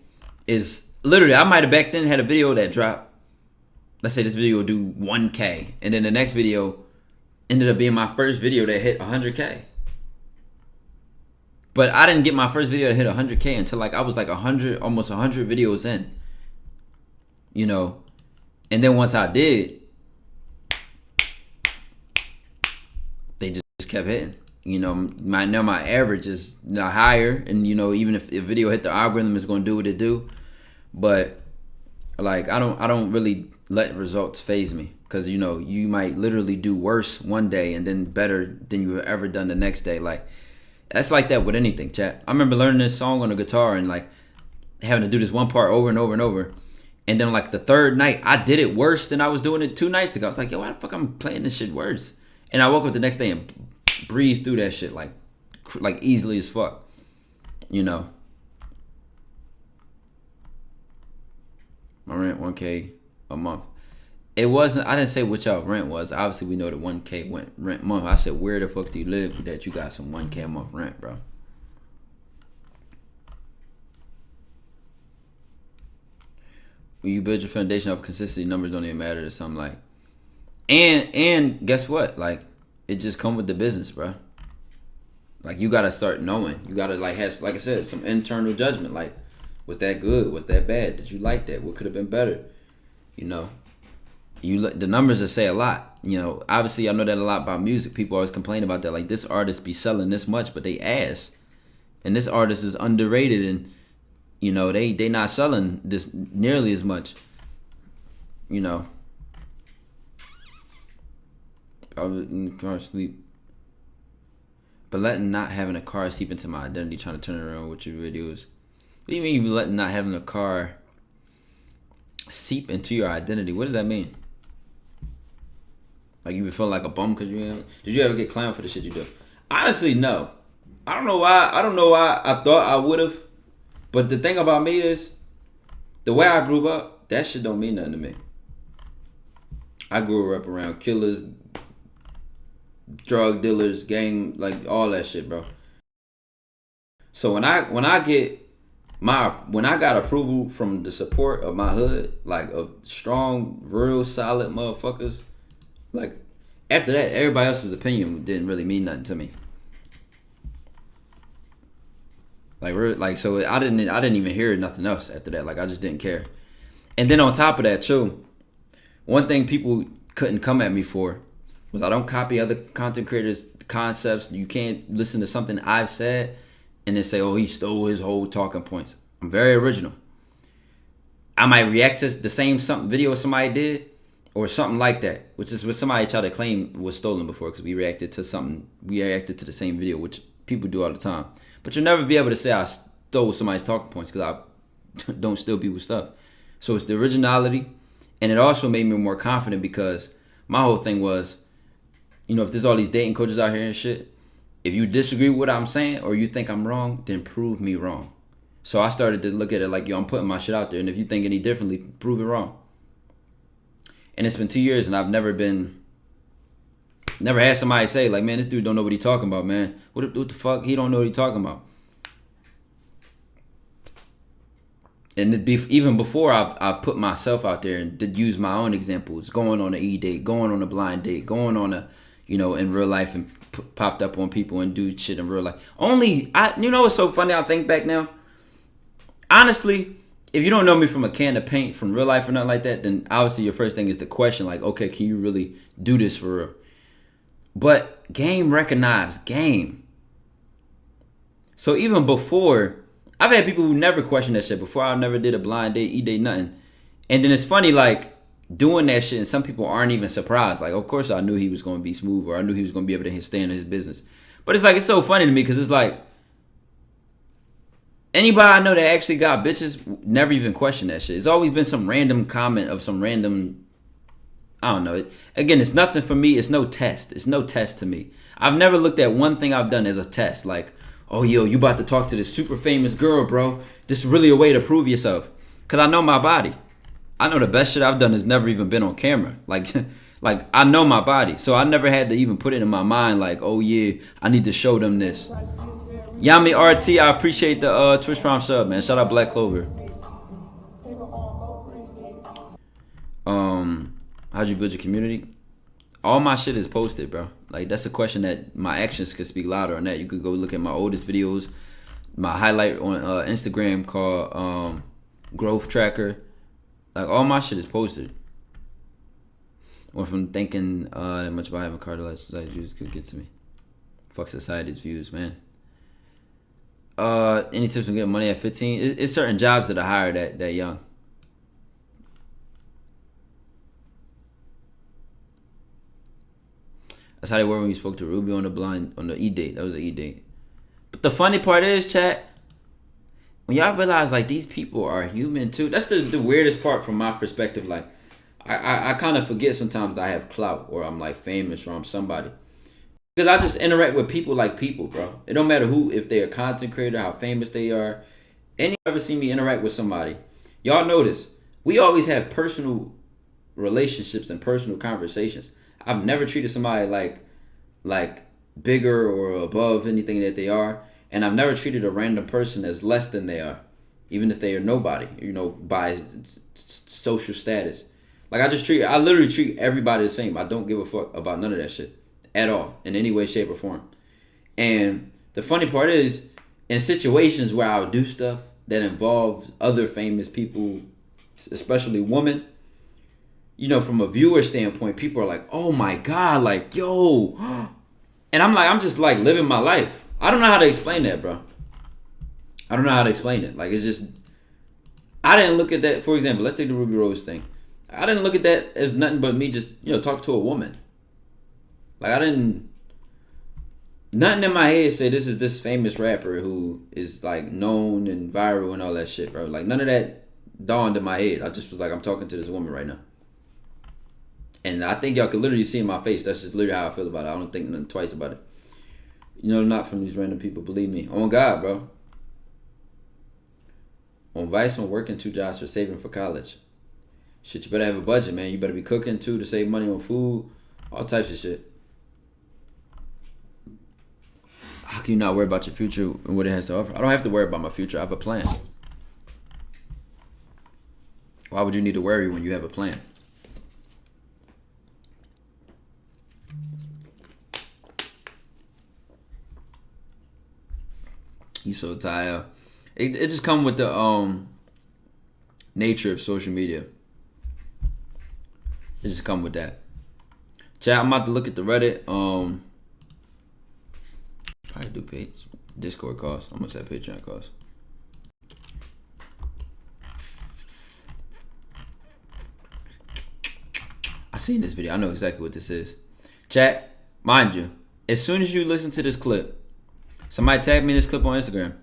is literally, I might have back then had a video that dropped. Let's say this video will do 1K. And then the next video ended up being my first video that hit 100K. But I didn't get my first video to hit 100K until like I was like 100, almost 100 videos in. You know, and then once I did, they just kept hitting. You know, now my average is higher, and you know, even if a video hit the algorithm, it's going to do what it do. But like I don't really let results phase me, because you know, you might literally do worse one day and then better than you've ever done the next day. Like that's like that with anything, chat. I remember learning this song on the guitar and like having to do this one part over and over and over. And then like the third night, I did it worse than I was doing it 2 nights ago. I was like, yo, why the fuck I'm playing this shit worse? And I woke up the next day and breezed through that shit like easily as fuck. You know. My rent 1K a month. It wasn't, I didn't say what y'all rent was. Obviously we know that 1K rent month. I said, where the fuck do you live that you got some 1K a month rent, bro? When you build your foundation of consistency, numbers don't even matter to something like. And guess what? Like, it just come with the business, bro. Like, you gotta start knowing. You gotta like have, like I said, some internal judgment. Like, was that good? Was that bad? Did you like that? What could have been better? You know, the numbers that say a lot. You know, obviously I know that a lot about music. People always complain about that. Like, this artist be selling this much, but they ass, and this artist is underrated, and you know they not selling this nearly as much. You know, I was in the car sleep, but letting not having a car seep into my identity, trying to turn it around with your videos. What do you mean you letting not having a car seep into your identity? What does that mean? Like you feel like a bum because you have? Did you ever get clowned for the shit you do? Honestly, no. I don't know why. I don't know why I thought I would have. But the thing about me is, the way I grew up, that shit don't mean nothing to me. I grew up around killers, drug dealers, gang, like all that shit, bro. So when I got approval from the support of my hood, like of strong, real solid motherfuckers, like after that, everybody else's opinion didn't really mean nothing to me. Like so I didn't even hear nothing else after that. Like I just didn't care. And then on top of that too, one thing people couldn't come at me for was I don't copy other content creators' concepts. You can't listen to something I've said and then say, oh, he stole his whole talking points. I'm very original. I might react to the same video somebody did or something like that, which is what somebody tried to claim was stolen before, because we reacted to the same video, which people do all the time. But you'll never be able to say I stole somebody's talking points, because I don't steal people's stuff. So it's the originality, and it also made me more confident, because my whole thing was, you know, if there's all these dating coaches out here and shit, if you disagree with what I'm saying or you think I'm wrong, then prove me wrong. So I started to look at it like, yo, I'm putting my shit out there, and if you think any differently, prove it wrong. And it's been 2 years, and I've never had somebody say, like, man, this dude don't know what he talking about, man. What the fuck? He don't know what he talking about. And even before I put myself out there and did use my own examples, going on an E-date, going on a blind date, going on a, you know, in real life, and popped up on people and do shit in real life. You know what's so funny? I think back now. Honestly, if you don't know me from a can of paint, from real life or nothing like that, then obviously your first thing is the question, like, okay, can you really do this for real? But game recognized game. So even before, I've had people who never questioned that shit. Before, I never did a blind date, E-date, nothing. And then it's funny, like, doing that shit, and some people aren't even surprised. Like, of course I knew he was going to be smooth, or I knew he was going to be able to stay in his business. But it's like, it's so funny to me, because it's like, anybody I know that actually got bitches never even questioned that shit. It's always been some random comment of some random, I don't know. Again, it's nothing for me. It's no test. It's no test to me. I've never looked at one thing I've done as a test. Like, oh, yo, you about to talk to this super famous girl, bro. This is really a way to prove yourself. Because I know my body. I know the best shit I've done has never even been on camera. Like, like I know my body. So I never had to even put it in my mind like, oh, yeah, I need to show them this. Yami RT, I appreciate the Twitch Prime sub, man. Shout out Black Clover. How'd you build your community? All my shit is posted, bro. Like, that's a question that my actions could speak louder on that. You could go look at my oldest videos, my highlight on Instagram called Growth Tracker. Like, all my shit is posted. Went from thinking that much about having cardiac society views could get to me. Fuck society's views, man. Any tips on getting money at 15? It's certain jobs that are hired that young. That's how they were when we spoke to Ruby on the E-date. That was an E-date. But the funny part is, chat, when y'all realize, like, these people are human, too. That's the weirdest part from my perspective. Like, I kind of forget sometimes I have clout, or I'm, like, famous, or I'm somebody. Because I just interact with people like people, bro. It don't matter who, if they're a content creator, how famous they are. Any ever seen me interact with somebody, y'all notice, we always have personal relationships and personal conversations. I've never treated somebody like bigger or above anything that they are, and I've never treated a random person as less than they are, even if they are nobody, you know, by social status. Like, I literally treat everybody the same. I don't give a fuck about none of that shit at all, in any way, shape, or form. And the funny part is, in situations where I'll do stuff that involves other famous people, especially women, you know, from a viewer standpoint, people are like, oh my God, like, yo. And I'm just like living my life. I don't know how to explain that, bro. I don't know how to explain it. Like, it's just, I didn't look at that, for example, let's take the Ruby Rose thing. I didn't look at that as nothing but me just, you know, talk to a woman. Like, nothing in my head said this is this famous rapper who is, like, known and viral and all that shit, bro. Like, none of that dawned in my head. I just was like, I'm talking to this woman right now. And I think y'all can literally see in my face. That's just literally how I feel about it. I don't think nothing twice about it. You know, not from these random people. Believe me. On God, bro. On Vice, on working 2 jobs for saving for college. Shit, you better have a budget, man. You better be cooking, too, to save money on food. All types of shit. How can you not worry about your future and what it has to offer? I don't have to worry about my future. I have a plan. Why would you need to worry when you have a plan? You so tired. It just come with the nature of social media. It just come with that. Chat, I'm about to look at the Reddit. Probably do page Discord cost. How much that Patreon cost? I seen this video. I know exactly what this is. Chat, mind you, as soon as you listen to this clip, somebody tag me this clip on Instagram.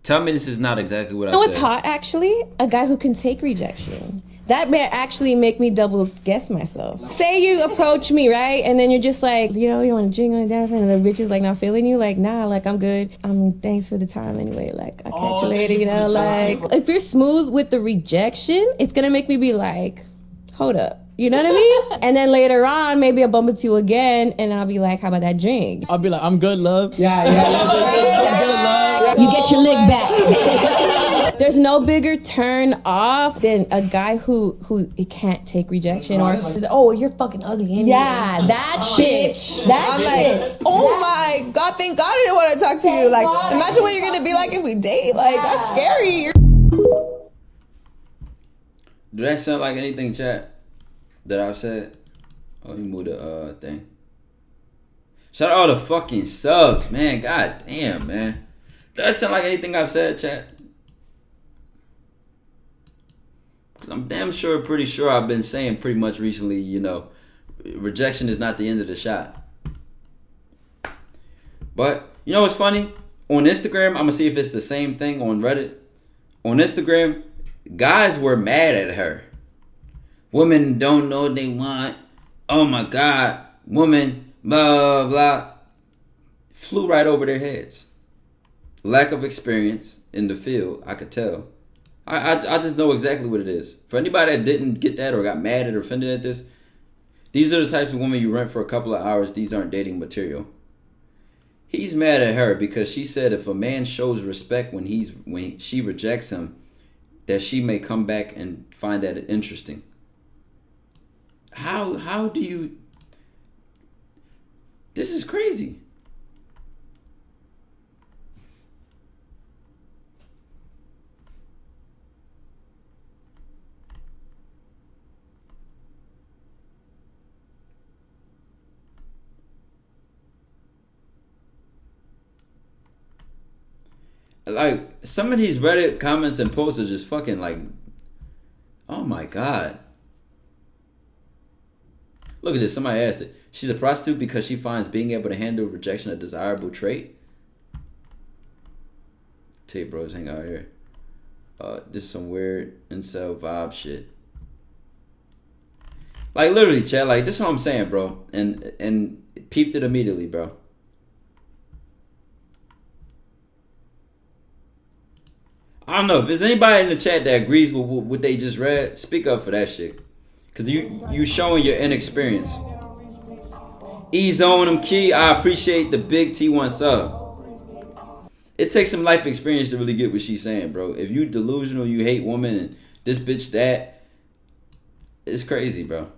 Tell me this is not exactly what I said. You know what's hot, actually? A guy who can take rejection. That may actually make me double guess myself. Say you approach me, right? And then you're just like, you know, you want to jingle and dance, and the bitch is like not feeling you. Like, nah, like, I'm good. I mean, thanks for the time anyway. Like, I'll catch you later, you know? Like, if you're smooth with the rejection, it's going to make me be like, hold up. You know what I mean? And then later on, maybe I'll bump into you again, and I'll be like, how about that drink? I'll be like, I'm good, love. Yeah. I'm good, love. You get your lick back. There's no bigger turn off than a guy who can't take rejection or oh, you're fucking ugly anyway. Yeah, that bitch. I'm like, oh my God, thank God I didn't want to talk to you. Like, imagine what you're gonna be like if we date. Like, that's scary. Do that sound like anything, chat, that I've said? Oh, you moved the thing. Shout out all the fucking subs, man. God damn, man. Does that sound like anything I've said, chat? Because I'm damn sure, pretty sure I've been saying pretty much recently, you know, rejection is not the end of the shot. But, you know what's funny? On Instagram, I'm going to see if it's the same thing on Reddit. On Instagram, guys were mad at her. Women don't know what they want. Oh my God. Women, blah, blah. Flew right over their heads. lack of experience in the field. I could tell. I just know exactly what it is. For anybody that didn't get that or got mad or offended at this, these are the types of women you rent for a couple of hours. These aren't dating material. He's mad at her because she said if a man shows respect when she rejects him, that she may come back and find that interesting. How do you? This is crazy. Like, some of these Reddit comments and posts are just fucking like, oh my god. Look at this. Somebody asked it. She's a prostitute because she finds being able to handle rejection a desirable trait. Tell you bros, hang out here. This is some weird incel vibe shit. Like, literally, chat. Like, this is what I'm saying, bro. And peeped it immediately, bro. I don't know if there's anybody in the chat that agrees with what they just read. Speak up for that shit, cause you showing your inexperience. E-Zone them key. I appreciate the big T1 sub. It takes some life experience to really get what she's saying, bro. If you delusional, you hate women and this bitch that, it's crazy, bro.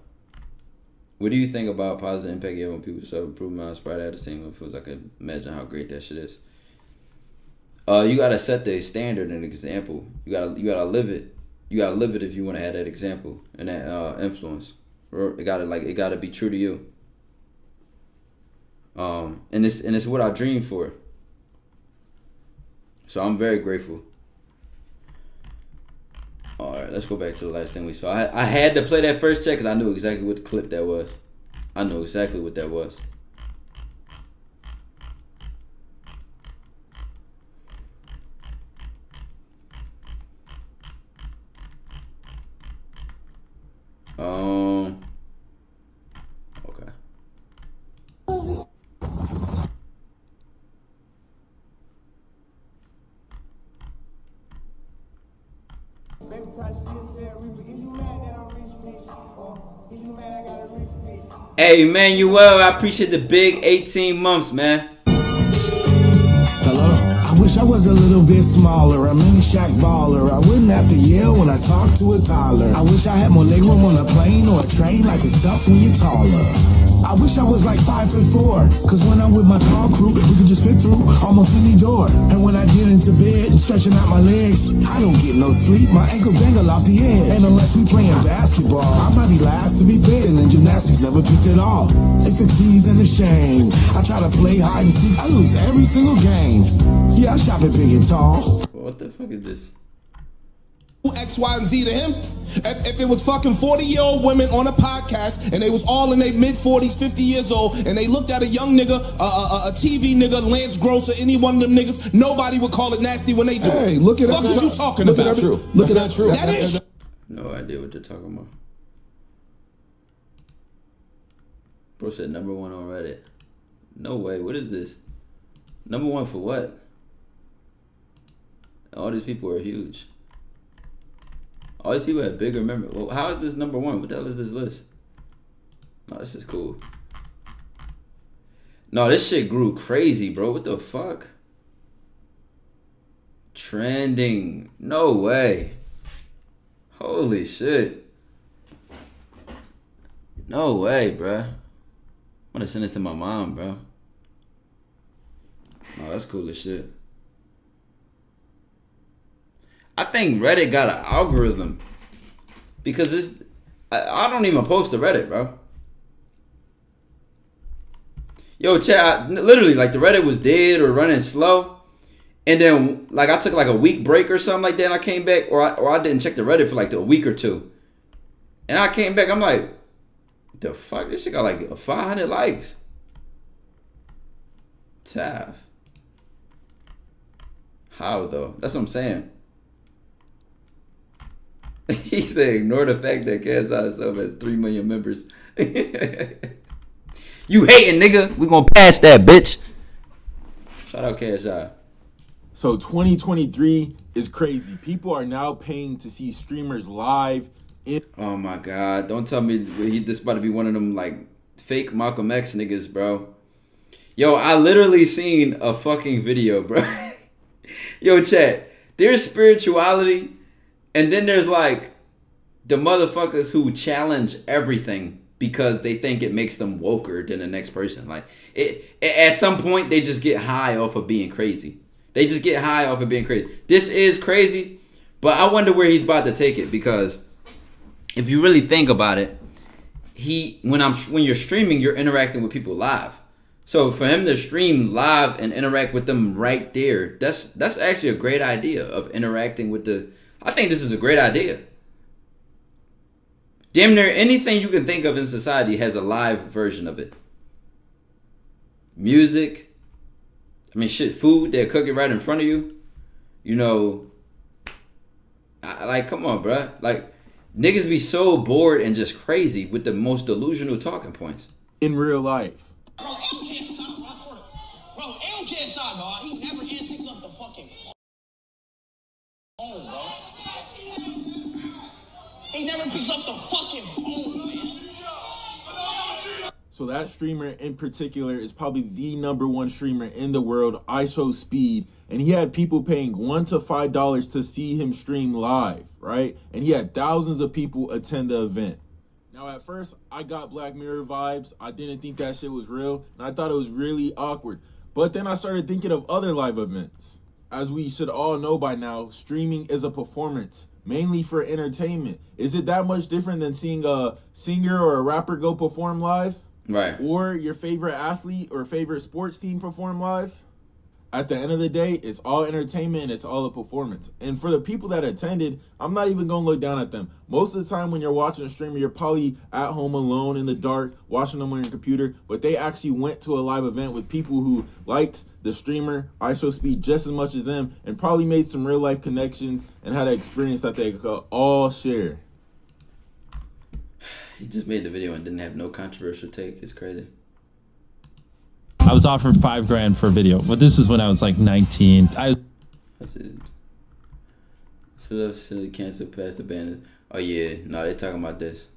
What do you think about positive impact you have on people's self-improvement? I was probably at the same influence. I can imagine how great that shit is. You gotta set the standard and example. You gotta live it. You gotta live it if you want to have that example and that influence. It gotta be true to you. And it's what I dream for. So I'm very grateful. All right, let's go back to the last thing we saw. I had to play that first check because I knew exactly what the clip that was. I know exactly what that was. Okay. Hey, Emmanuel, I appreciate the big 18 months, man. I wish I was a little bit smaller, a mini Shaq baller. I wouldn't have to yell when I talk to a toddler. I wish I had more legroom on a plane or a train. Life is tough when you're taller. I wish I was like 5'4", cause when I'm with my tall crew, we can just fit through almost any door. And when I get into bed and stretching out my legs, I don't get no sleep, my ankles dangle off the edge. And unless we playing basketball, I might be last to be picked, and gymnastics never picked at all. It's the tease and the shame. I try to play hide and seek, I lose every single game. Yeah, I shop at big and tall. What the fuck is this? X, Y, and Z to him. If it was fucking 40-year-old women on a podcast and they was all in their mid-40s, 50 years old, and they looked at a young nigga, a TV nigga, Lance Gross, or any one of them niggas, nobody would call it nasty when they do. Hey, look at that. What you talking about? Look at that true. That is. No idea what they're talking about. Bro said #1 on Reddit. No way. What is this? #1 for what? All these people are huge. All these people have bigger memory. Well, how is this #1? What the hell is this list? No, this is cool. No, this shit grew crazy, bro. What the fuck? Trending. No way. Holy shit. No way, bro. I'm gonna send this to my mom, bro. No, that's cool as shit. I think Reddit got an algorithm because I don't even post to Reddit, bro. Yo, chat, literally, like, the Reddit was dead or running slow, and then, like, I took like a week break or something like that, and I came back, or I didn't check the Reddit for like a week or two, and I came back, I'm like, the fuck, this shit got like 500 likes. Taff. How though? That's what I'm saying. He said, ignore the fact that Cash Out itself has 3 million members. You hating, nigga. We gonna pass that, bitch. Shout out Cash Out. So 2023 is crazy. People are now paying to see streamers live. Oh my God! Don't tell me this about to be one of them like fake Malcolm X niggas, bro. Yo, I literally seen a fucking video, bro. Yo, chat. There's spirituality, and then there's like the motherfuckers who challenge everything because they think it makes them woker than the next person. Like at some point they just get high off of being crazy. They just get high off of being crazy. This is crazy, but I wonder where he's about to take it, because if you really think about it, when you're streaming, you're interacting with people live. So for him to stream live and interact with them right there, that's actually a great idea of interacting with the. I think this is a great idea. Damn near anything you can think of in society has a live version of it. Music. I mean, shit, food, they'll cook it right in front of you. You know, like, come on, bruh. Like, niggas be so bored and just crazy with the most delusional talking points. In real life. Bro, L can't stop, I swear to. Bro, L can't stop, dog. He never picks up the fucking phone, bro. He never picks up the fucking phone, man. So that streamer in particular is probably the #1 streamer in the world, IShowSpeed, and he had people paying $1 to $5 to see him stream live, right? And he had thousands of people attend the event. Now at first, I got Black Mirror vibes. I didn't think that shit was real, and I thought it was really awkward. But then I started thinking of other live events. As we should all know by now, streaming is a performance, mainly for entertainment. Is it that much different than seeing a singer or a rapper go perform live? Right. Or your favorite athlete or favorite sports team perform live? At the end of the day, it's all entertainment and it's all a performance. And for the people that attended, I'm not even going to look down at them. Most of the time when you're watching a streamer, you're probably at home alone in the dark, watching them on your computer. But they actually went to a live event with people who liked the streamer, IShowSpeed, just as much as them, and probably made some real life connections and had an experience that they could all share. He just made the video and didn't have no controversial take. It's crazy. I was offered $5,000 for a video, but this was when I was like 19. That's it. Philip canceled past the ban. Oh yeah, no, they're talking about this.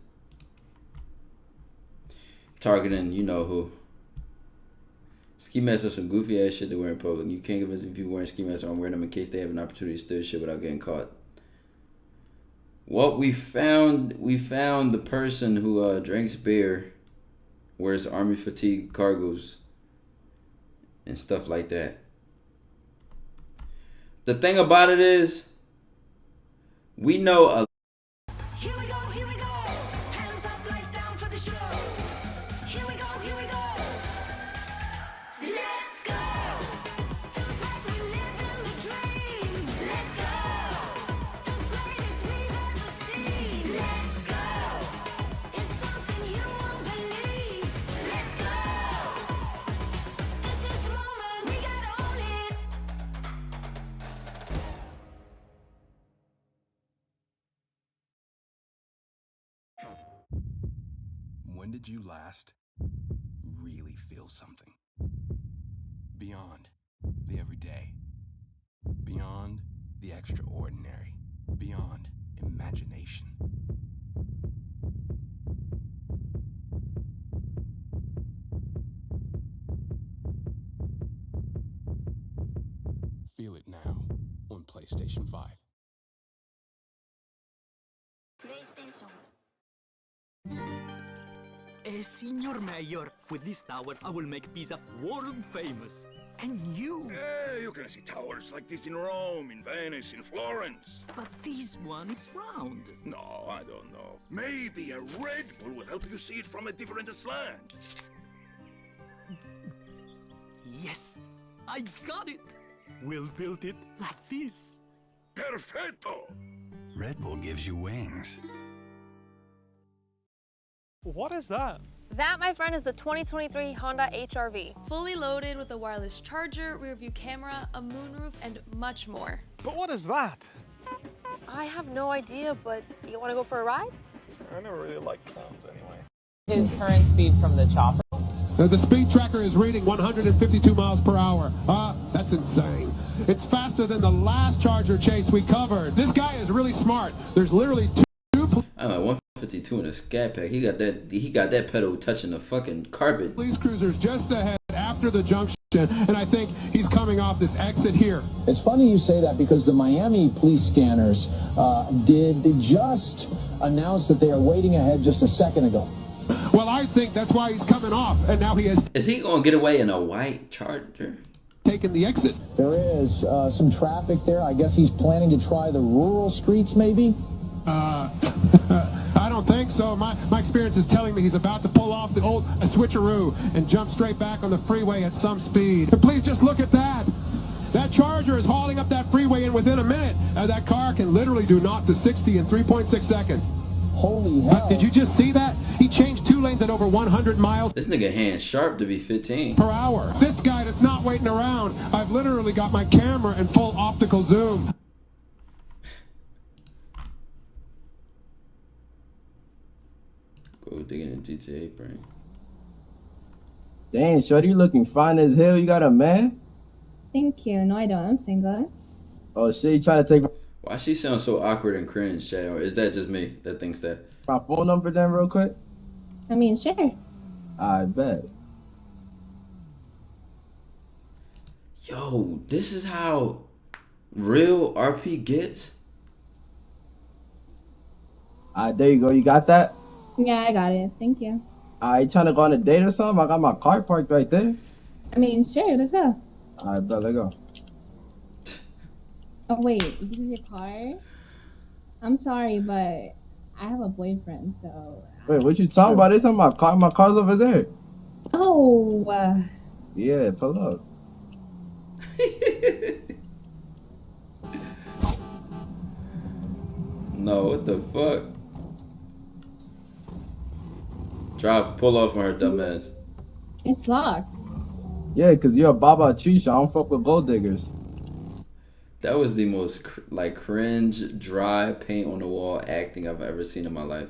Targeting, you know who. Ski masks are some goofy ass shit to wear in public. You can't convince me people wearing ski masks aren't wearing them in case they have an opportunity to steal shit without getting caught. What we found the person who drinks beer, wears army fatigue cargos, and stuff like that. The thing about it is, we know a Here we go, hands up, lights down for the show. Here we go, let's go. Feels like we live in the dream. Let's go, the greatest we've ever seen. Let's go, it's something you won't believe. Let's go, this is the moment, we gotta own it. When did you last really feel something? Beyond the everyday. Beyond the extraordinary. Beyond imagination. Feel it now on PlayStation 5. Signor Mayor, with this tower, I will make Pisa world famous. And you? Yeah, you can see towers like this in Rome, in Venice, in Florence. But this one's round. No, I don't know. Maybe a Red Bull will help you see it from a different slant. Yes, I got it. We'll build it like this. Perfetto! Red Bull gives you wings. What is that? That, my friend, is the 2023 Honda HR-V. Fully loaded with a wireless charger, rear view camera, a moonroof, and much more. But what is that? I have no idea, but do you want to go for a ride? I never really liked clowns anyway. His current speed from the chopper. The speed tracker is reading 152 miles per hour. That's insane. It's faster than the last Charger chase we covered. This guy is really smart. There's literally two I don't know, 152 in a scat pack. He got that pedal touching the fucking carpet. police cruisers just ahead after the junction, and I think he's coming off this exit here. It's funny you say that because the Miami police scanners did just announce that they are waiting ahead just a second ago. Well, I think that's why he's coming off, and now he has Is he gonna get away in a white Charger? taken the exit. There is some traffic there. I guess he's planning to try the rural streets, maybe? I don't think so. My experience is telling me he's about to pull off the old switcheroo and jump straight back on the freeway at some speed. But please just look at that. That Charger is hauling up that freeway in within a minute. That car can literally do 0 to 60 in 3.6 seconds. Holy hell. Did you just see that? He changed 2 lanes at over 100 miles This nigga hands sharp to be 15. per hour. This guy is not waiting around. I've literally got my camera in full optical zoom. Go digging in GTA brain. Dang, shorty, you looking fine as hell. You got a man? Thank you. No, I don't. I'm single. Oh shit, you trying to take Why she sounds so awkward and cringe, Chad? Or is that just me that thinks that? my phone number then real quick? I mean, sure. I bet. Yo, this is how real RP gets? There you go. You got that? Yeah, I got it. Thank you. You trying to go on a date or something? I got my car parked right there. I mean, sure. Let's go. I bet. Let's go. Oh, wait. This is your car? I'm sorry, but I have a boyfriend, so... Wait, what you talking about? This on my car. My car's over there. Oh, Yeah, pull up. No, what the fuck? Pull off on her dumb ass. it's locked. Yeah, cause you're a Baba Trisha. I don't fuck with gold diggers. That was the most cringe, dry, paint on the wall acting I've ever seen in my life.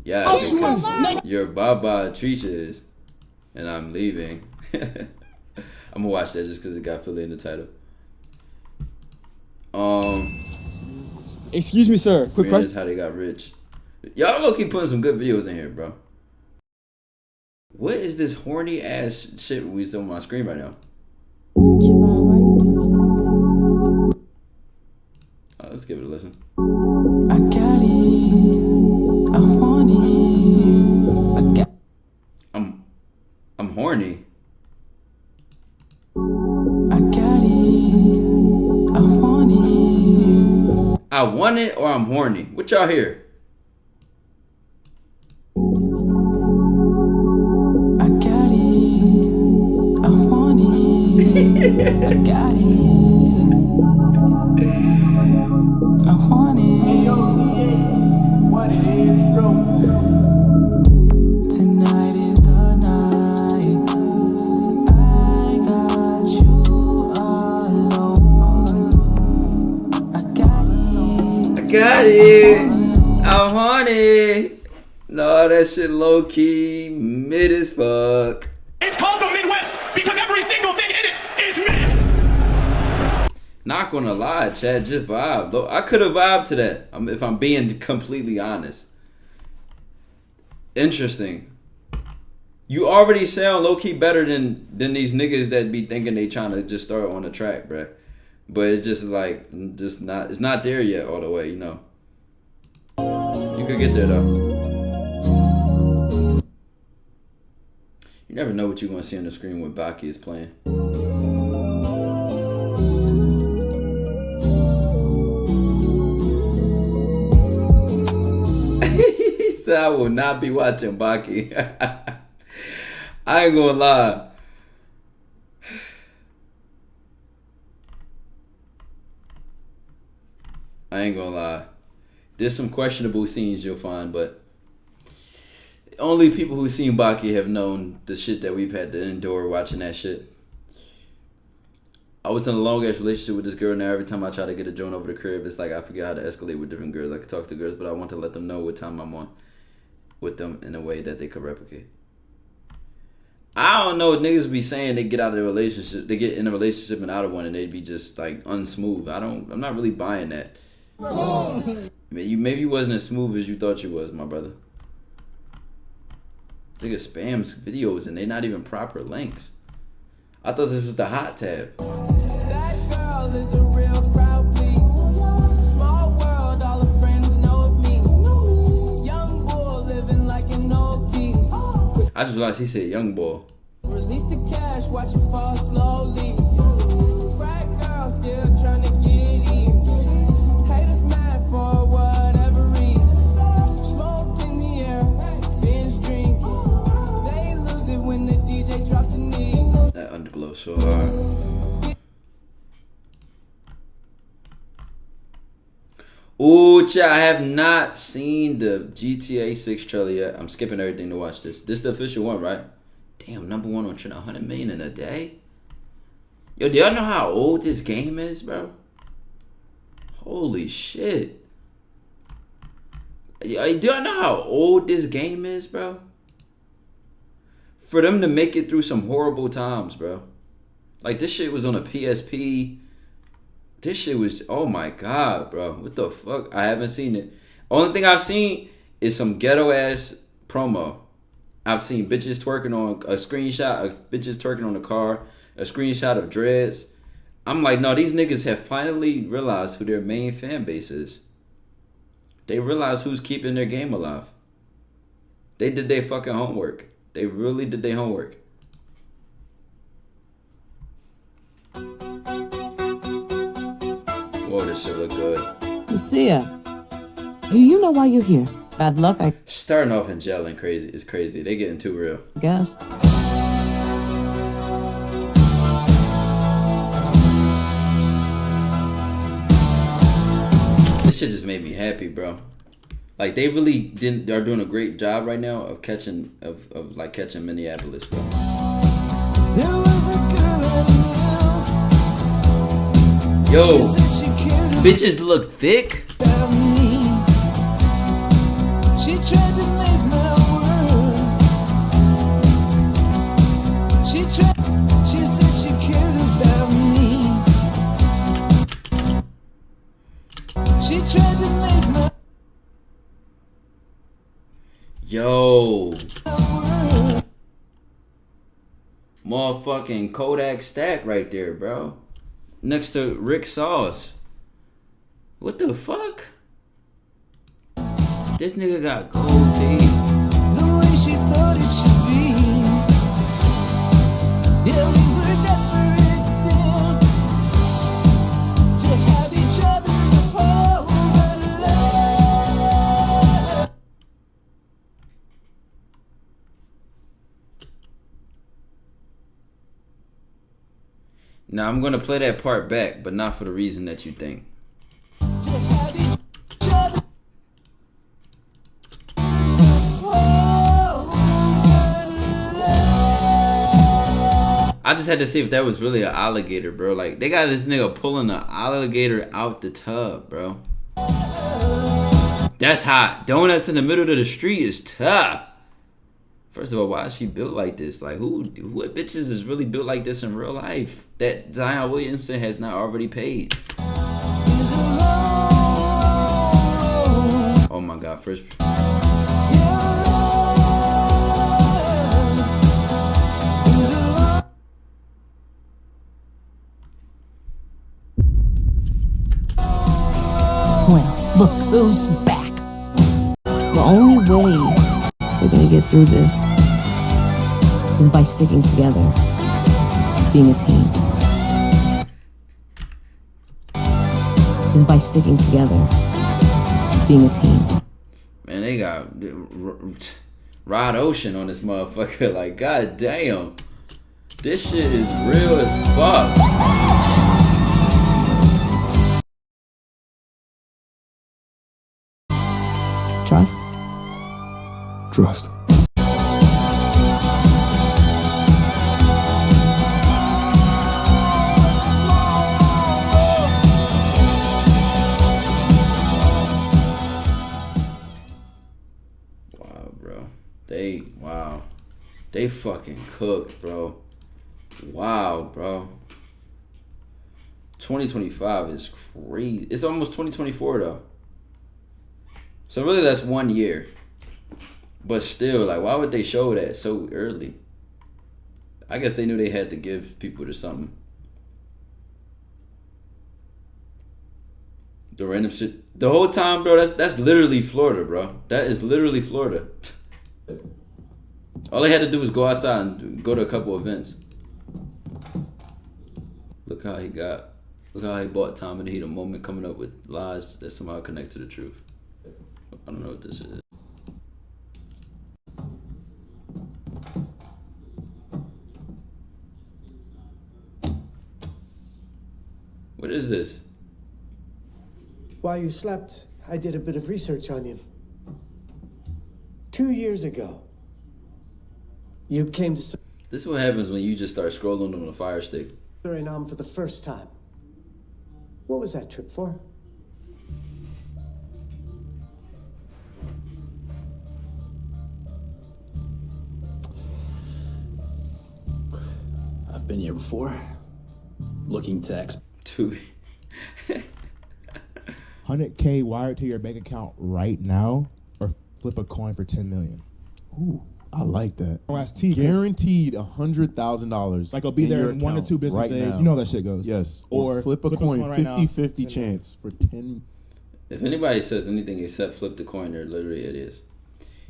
Yeah, because your Baba Trisha is, and I'm leaving. I'm gonna watch that just because it got Philly in the title. Excuse me, sir. Quick Man, that's how they got rich. Y'all low-key putting some good videos in here, bro. What is this horny ass shit we see on my screen right now? Let's give it a listen. I got it. I want it. I got I'm horny. I got it. I want it. I want it or I'm horny. What y'all hear? I got it. I want it. I got it. I want it. Hey, yo, T8. What it is, bro? Tonight is the night. I got you alone. I got it. I got it. I'm horny. No, that shit low key mid as fuck. It's called the Midwest because every single thing in it is mid. Not gonna lie, Chad, just vibe. I could have vibed to that. If I'm being completely honest. Interesting. You already sound low key better than these niggas that be thinking they trying to just start on the track, bruh. But it's just like it's not there yet all the way, you know. You could get there though. You never know what you're gonna see on the screen when Baki is playing. He said I will not be watching Baki. I ain't gonna lie. I ain't gonna lie. There's some questionable scenes you'll find, but only people who've seen Baki have known the shit that we've had to endure watching that shit. I was in a long ass relationship with this girl. Now every time I try to get a joint over the crib, it's like I forget how to escalate with different girls. I can talk to girls, but I want to let them know what time I'm on with them in a way that they could replicate. I don't know. Niggas be saying they get out of the relationship, they get in a relationship and out of one, and they be just like unsmooth. I'm not really buying that. Maybe you wasn't as smooth as you thought you was, my brother. Nigga spams videos and they not even proper links. I thought this was the hot tab. That girl is a real crowd, please. Small world, all her friends know of me. Young bull living like an old geese. I just realized he said young boy. Release the cash, watch it fall slowly. Frat girl still trying to get in. Haters mad for whatever reason. Smoke in the air, binge drinking. They lose it when the DJ drops the knee. That underglow so hard. Ooh, chat, I have not seen the GTA 6 trailer yet. I'm skipping everything to watch this. This is the official one, right? Damn, number one on trend, 100 million in a day? Yo, do y'all know how old this game is, bro? Holy shit. Do y'all know how old this game is, bro? For them to make it through some horrible times, bro. Like, this shit was on a PSP. This shit was, oh my god, bro. What the fuck? I haven't seen it. Only thing I've seen is some ghetto ass promo. I've seen bitches twerking on a screenshot of bitches twerking on the car, a screenshot of dreads. I'm like, no, these niggas have finally realized who their main fan base is. They realize who's keeping their game alive. They did their fucking homework. They really did their homework. Whoa, this shit look good. Lucia, do you know why you're here? Bad luck, I Starting off in jail and crazy is crazy. They getting too real. guess. This shit just made me happy, bro. Like, they really are doing a great job right now of catching catching Minneapolis, bro. Yo, bitches look thick. She tried to make my world. She said she cared about me. She tried to make my Yo. Motherfucking Kodak Stack right there, bro. Next to Rick Sauce. What the fuck? This nigga got gold teeth. the way she thought it should be. Yeah, we were desperate then to have each other hold our love. Now I'm gonna play that part back, but not for the reason that you think. I just had to see if that was really an alligator, bro. Like, they got this nigga pulling an alligator out the tub, bro. That's hot. Donuts in the middle of the street is tough. First of all, why is she built like this? Like, what bitches is really built like this in real life that Zion Williamson has not already paid? Oh my god, first. Well, look who's back. The only way we're gonna get through this is by sticking together, being a team. Is by sticking together, being a team. Man, they got Rod Ocean on this motherfucker. Like, god damn. This shit is real as fuck. Trust? Trust. Wow, bro. Wow. They fucking cooked, bro. Wow, bro. 2025 is crazy. It's almost 2024 though. So really that's 1 year. But still, like, why would they show that so early? I guess they knew they had to give people to something. The random shit. The whole time, bro, that's literally Florida, bro. That is literally Florida. All they had to do was go outside and go to a couple events. Look how he bought time in the heat of moment, coming up with lies that somehow connect to the truth. I don't know what this is. What is this? While you slept, I did a bit of research on you. 2 years ago, you came to This is what happens when you just start scrolling on a Fire Stick. Suriname for the first time. What was that trip for? I've been here before. Looking to Dude. 100K wired to your bank account right now, or flip a coin for 10 million. Ooh, I like that. Guaranteed $100,000. Like, I'll be there in 1 or 2 business right days. now. You know how that shit goes. Yes. Or flip a coin, right now, 50-50 chance for 10. If anybody says anything except flip the coin, they're literally idiots.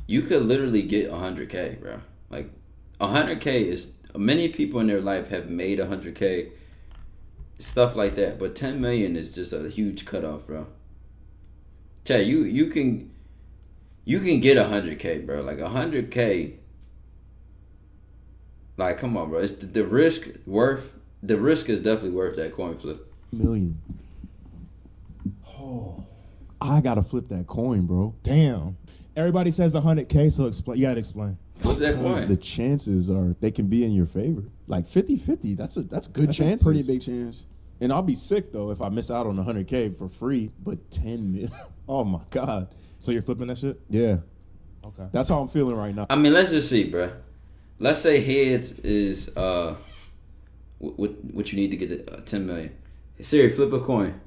You could literally get 100K, bro. Like, 100K is... Many people in their life have made 100K, stuff like that. But 10 million is just a huge cutoff, bro. Chad, you can get 100K, bro. Like 100K. Like, come on, bro. It's the risk worth. The risk is definitely worth that coin flip. Million. Oh, I gotta flip that coin, bro. Damn. Everybody says 100K, so explain. You gotta explain. Flip that coin. The chances are they can be in your favor. Like 50-50. That's good chance. Pretty big chance. And I'll be sick though if I miss out on 100K for free. But 10 million. Oh my god. So you're flipping that shit? Yeah. Okay. That's how I'm feeling right now. I mean, let's just see, bro. Let's say heads is what you need to get 10 million. Siri, flip a coin.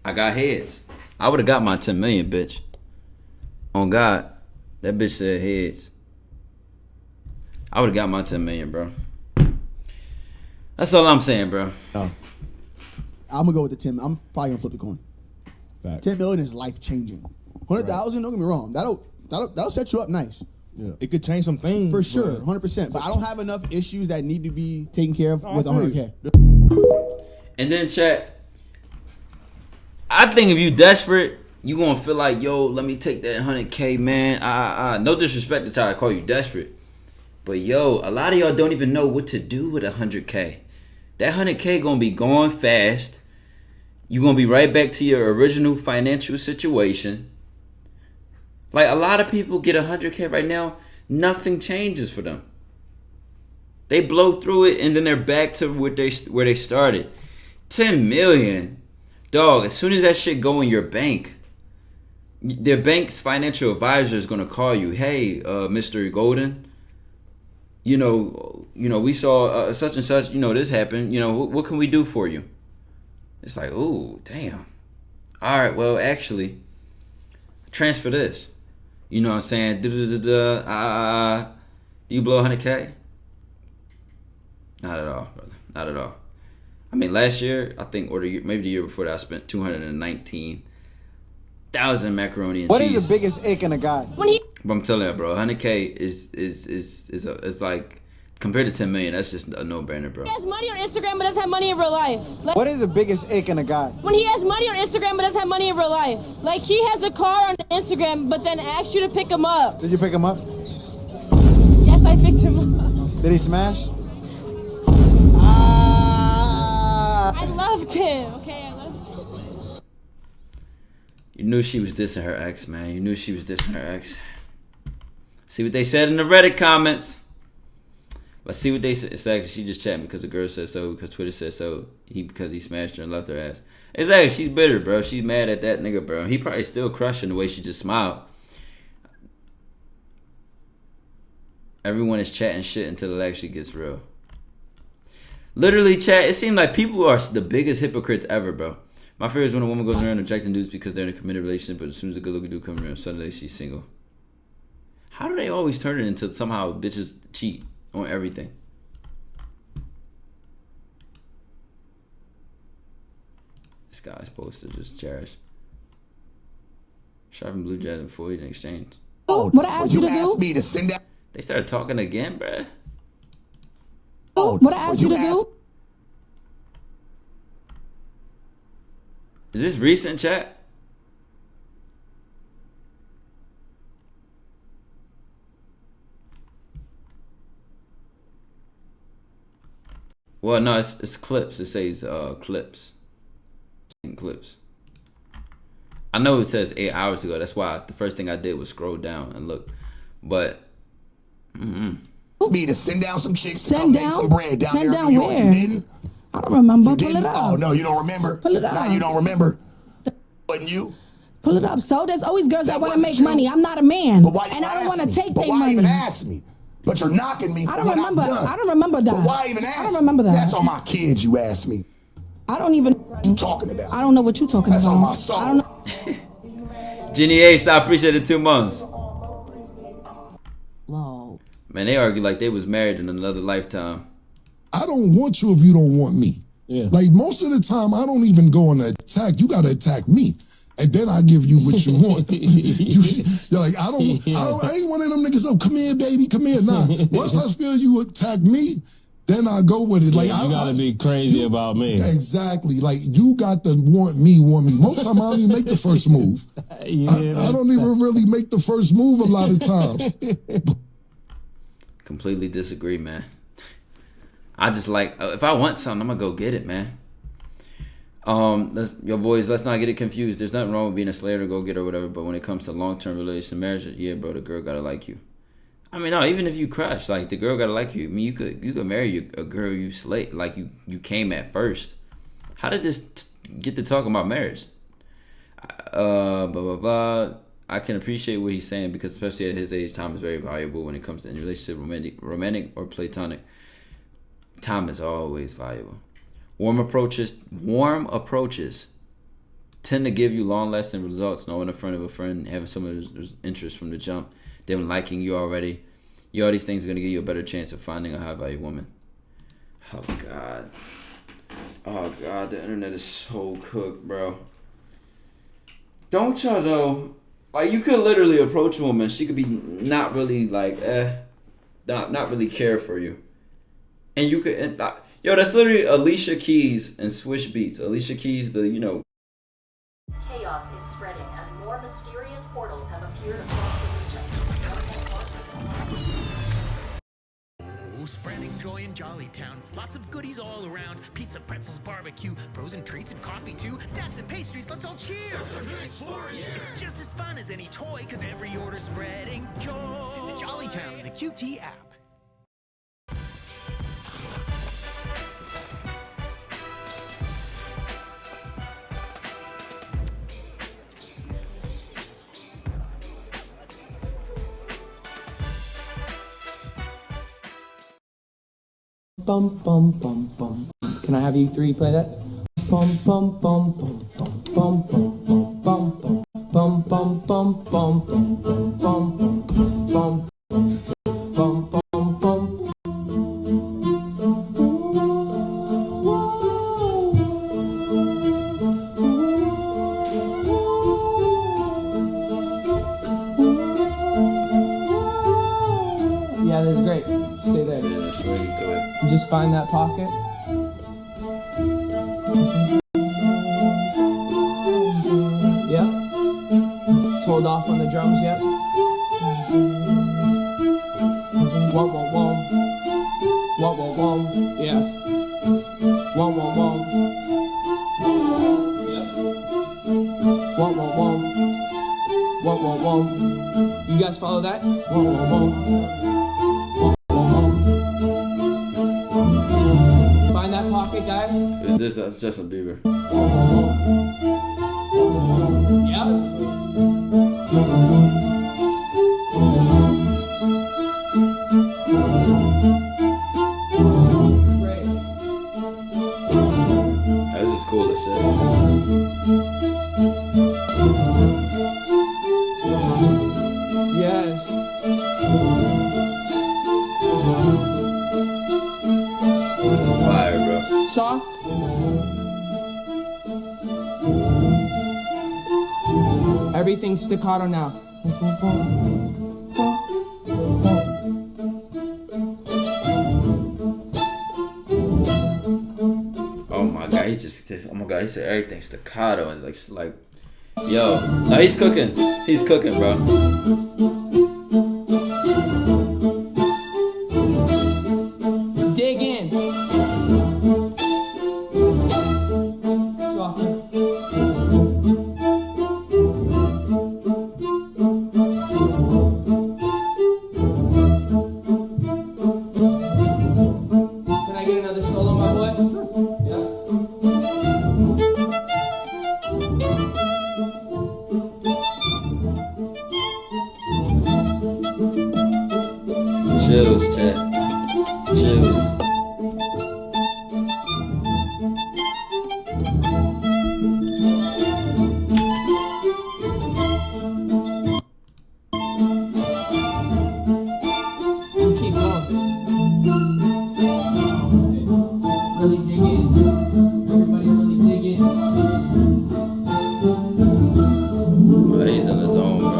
I got heads. I would have got my 10 million, bitch. On God, that bitch said heads. I would have got my 10 million, bro. That's all I'm saying, bro. I'm gonna go with the 10. I'm probably gonna flip the coin. Facts. 10 million is life changing. 100,000. Don't get me wrong. That'll set you up nice. Yeah. It could change some things. For sure, 100%. But I don't have enough issues that need to be taken care of with I feel 100K. And then, chat, I think if you desperate, you gonna feel like, yo, let me take that 100K, man. No disrespect to try to call you desperate, but yo, a lot of y'all don't even know what to do with 100K. That 100K gonna be going fast. You gonna be right back to your original financial situation. Like, a lot of people get 100K right now, nothing changes for them. They blow through it and then they're back to where they started. 10 million, dog. As soon as that shit go in your bank, their bank's financial advisor is gonna call you. Hey, Mr. Golden, you know, we saw such and such. You know, this happened. You know, what can we do for you? It's like, ooh, damn. All right, well, actually, transfer this. You know what I'm saying? Do you blow 100K? Not at all, brother. Not at all. I mean, last year, I think, or maybe the year before that, I spent 219,000 macaroni and cheese. What is the biggest ick in a guy? But I'm telling you, bro, 100K is like, compared to 10 million, that's just a no-brainer, bro. He has money on Instagram but doesn't have money in real life. Like, What is the biggest ick in a guy? when he has money on Instagram but doesn't have money in real life. Like, he has a car on Instagram but then asks you to pick him up. Did you pick him up? Yes, I picked him up. Did he smash? I loved him, okay? I loved him. You knew she was dissing her ex, man. You knew she was dissing her ex. See what they said in the Reddit comments. Let's see what they said. It's actually, she just chatting because the girl said so, because Twitter said so. Because he smashed her and left her ass. Exactly, she's bitter, bro. She's mad at that nigga, bro. He probably still crushing the way she just smiled. Everyone is chatting shit until it actually gets real. Literally, chat. It seems like people are the biggest hypocrites ever, bro. My fear is when a woman goes around rejecting dudes because they're in a committed relationship, but as soon as a good-looking dude comes around, suddenly she's single. How do they always turn it into somehow bitches cheat on everything? This guy's posted just cherish. Sharpen blue jazz and Floyd in exchange. Oh, what I asked you to asked do? me to send out. They started talking again, bruh. Oh, what I asked you to do? Is this recent, chat? Well, no, it's clips. It says clips. Clips. I know it says 8 hours ago. That's why the first thing I did was scroll down and look. But Me to send down some chicks to Send come make down? some bread down Send there down in New York. where? You didn't? I don't remember. You Pull didn't? it up. Oh no, you don't remember? Pull it up. Now you don't remember? Wasn't you? Pull it up. So there's always girls that want to wasn't make you. money. I'm not a man, But why you and I don't ask want to me? take But their why money. even ask me? But you're knocking me for I don't what remember. I've done. I don't remember that. But why even ask I don't remember that. That's on my kids, you asked me. I don't even. What you talking about? I don't know what you're talking That's about. on my soul. I don't know. Jenny H, I appreciate it 2 months. Whoa. Man, they argue like they was married in another lifetime. I don't want you if you don't want me. Yeah. Like most of the time, I don't even go on the attack. You gotta attack me, and then I give you what you want. You're like, I ain't one of them niggas. Oh, come here, baby, come here. Nah, once I feel you attack me, then I go with it. Like you gotta be crazy about me. Exactly. Like you got to want me. Most time I don't even make the first move. I don't even really make the first move a lot of times. Completely disagree, man. I just like, if I want something, I'm gonna go get it, man. Yo boys, let's not get it confused. There's nothing wrong with being a slayer to go get or whatever, but when it comes to long-term relation marriage, yeah, bro, the girl gotta like you. I mean, no, even if you crush, like the girl gotta like you. I mean, you could marry a girl you slate, like you came at first. How did this get to talking about marriage? Blah blah blah. I can appreciate what he's saying because especially at his age, time is very valuable when it comes to any relationship, romantic or platonic. Time is always valuable. Warm approaches tend to give you long-lasting results. Knowing a friend of a friend, having someone who's interest from the jump, them liking you already. All these things are gonna give you a better chance of finding a high-value woman. Oh God, the internet is so cooked, bro. Don't y'all know? Like you could literally approach a woman, she could be not really like not really care for you. And you could, that's literally Alicia Keys and Swish Beats. Alicia Keys, Chaos is spreading as more mysterious portals have appeared across the region. Oh, spreading joy in Jollytown. Lots of goodies all around. Pizza, pretzels, barbecue, frozen treats and coffee too. Snacks and pastries, let's all cheer. It's just as fun as any toy, cause every order's spreading joy. Visit Jollytown in the QT app. Bum bum bum bum. Can I have you three play that? Bum bum bum bum bum bum bum bum bum bum bum bum bum bum bum bum bum bum. Yeah, that's great. Stay there. Just find that pocket. Yep. Just hold off on the drums, yep. Whoa, whoa, whoa. Whoa, whoa, whoa. Yeah. Whoa, whoa, whoa. Yep. Whoa, whoa, whoa. Whoa, whoa, whoa. You guys follow that? Whoa, whoa, whoa. Find that pocket, guys. Is this that's Justin Bieber? Yep. cool as shit. Yes. This is fire, bro. Soft. Everything staccato now. Oh my god, he just oh my god, he said everything staccato and like yo, no, he's cooking. He's cooking, bro. Dig in. Soft. Can I get another solo, my boy? Chills, chat. Chills. Keep going. Really dig in. Everybody really dig in. Oh, he's in the zone, bro.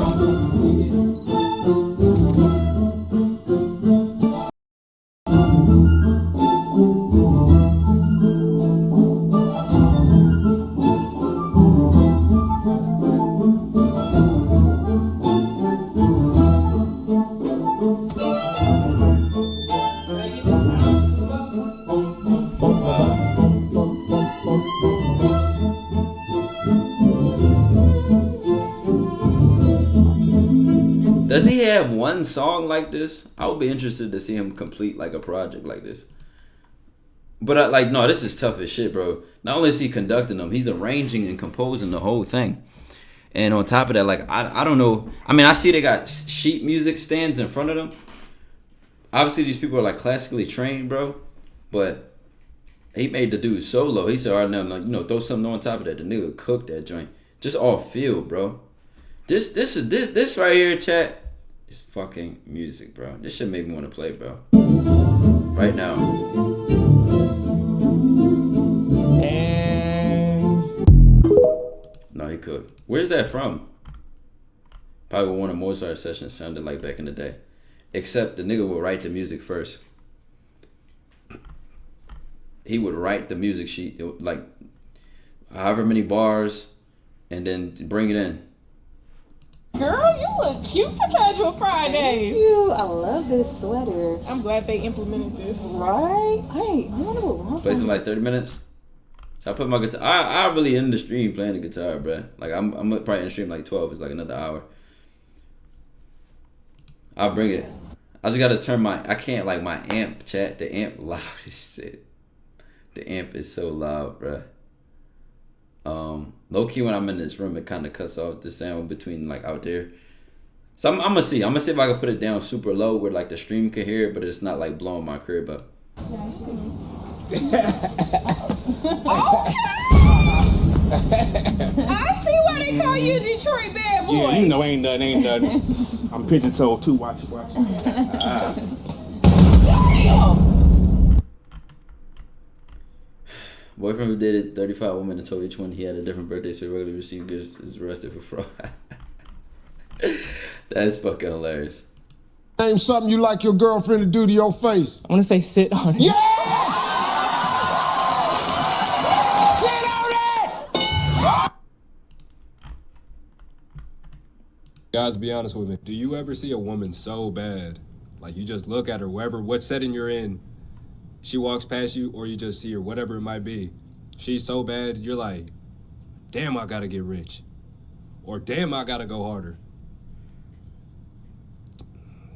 Does he have one song like this? I would be interested to see him complete like a project like this. But like, no, this is tough as shit, bro. Not only is he conducting them, he's arranging and composing the whole thing. And on top of that, like, I don't know. I mean, I see they got sheet music stands in front of them. Obviously, these people are like classically trained, bro. But he made the dude solo. He said, all right, now, like, throw something on top of that. The nigga cooked that joint. Just off field, bro. This right here, chat, is fucking music, bro. This shit make me want to play, bro. Right now. And No, he cooked. Where's that from? Probably one of Mozart's sessions sounded like back in the day. Except the nigga would write the music first. He would write the music sheet, like however many bars, and then bring it in. Girl, you look cute for casual Fridays. Thank you. I love this sweater. I'm glad they implemented this. Right? Hey, I wonder what wrong. Play some like 30 minutes. Should I put my guitar? I really in the stream playing the guitar, bruh. Like I'm probably in the stream like 12. It's like another hour. I'll bring it. I just gotta turn I can't like my amp, chat. The amp loud as shit. The amp is so loud, bruh. Low key when I'm in this room, it kind of cuts off the sound between like out there. So I'm gonna see. I'm gonna see if I can put it down super low where like the stream can hear it, but it's not like blowing my crib up. I see why they call you Detroit bad boy. Yeah, you know, ain't nothing. I'm pigeon toed too. Watch. Damn! Boyfriend who dated 35 women and told each one he had a different birthday, so he regularly received gifts is arrested for fraud. That's fucking hilarious. Name something you like your girlfriend to do to your face. I want to say sit on it. Yes! Sit on it! Guys, be honest with me. Do you ever see a woman so bad, like you just look at her, what setting you're in, she walks past you, or you just see her, whatever it might be. She's so bad, you're like, damn, I gotta get rich. Or damn, I gotta go harder.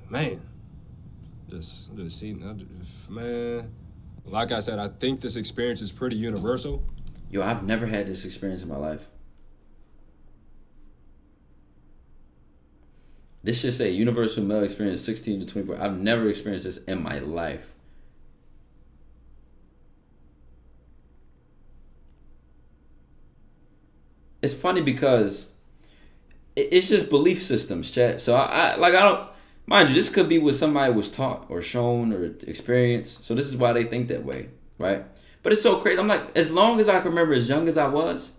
Man, just seeing, man. Like I said, I think this experience is pretty universal. Yo, I've never had this experience in my life. This should say universal male experience 16 to 24. I've never experienced this in my life. it's funny because it's just belief systems, chat. So I don't mind you. This could be what somebody was taught or shown or experienced. So this is why they think that way, right? But it's so crazy. I'm like, as long as I can remember, as young as I was,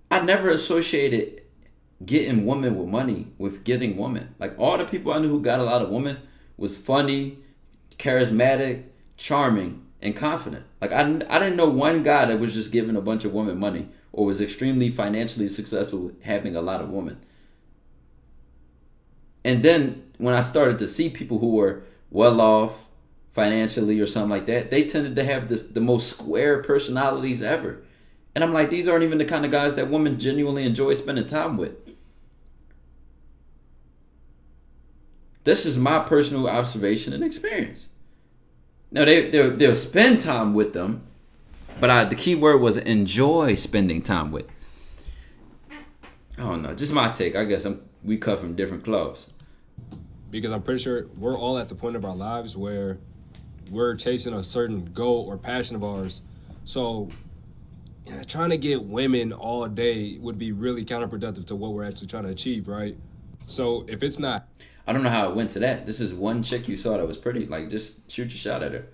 I never associated getting women with money with getting women. Like all the people I knew who got a lot of women was funny, charismatic, charming, and confident. Like I didn't know one guy that was just giving a bunch of women money or was extremely financially successful with having a lot of women. And then when I started to see people who were well off financially or something like that, they tended to have the most square personalities ever. And I'm like, these aren't even the kind of guys that women genuinely enjoy spending time with. This is my personal observation and experience. Now, they'll spend time with them, but the key word was enjoy spending time with. I don't know. Just my take. I guess we cut from different cloths. Because I'm pretty sure we're all at the point of our lives where we're chasing a certain goal or passion of ours. So trying to get women all day would be really counterproductive to what we're actually trying to achieve, right? So if it's not... I don't know how it went to that. This is one chick you saw that was pretty. Like, just shoot your shot at her.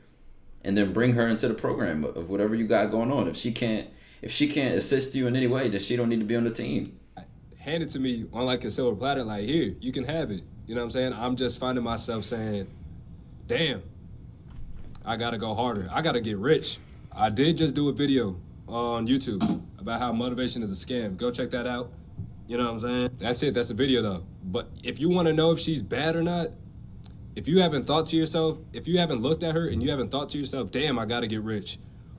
And then bring her into the program of whatever you got going on. If she can't assist you in any way, then she don't need to be on the team. Hand it to me on like a silver platter, like, here, you can have it. You know what I'm saying? I'm just finding myself saying, damn, I gotta go harder. I gotta get rich. I did just do a video on YouTube about how motivation is a scam. Go check that out. You know what I'm saying? That's it. That's a video though. But if you want to know if she's bad or not, if you haven't thought to yourself, if you haven't looked at her and you haven't thought to yourself, damn, I gotta get rich,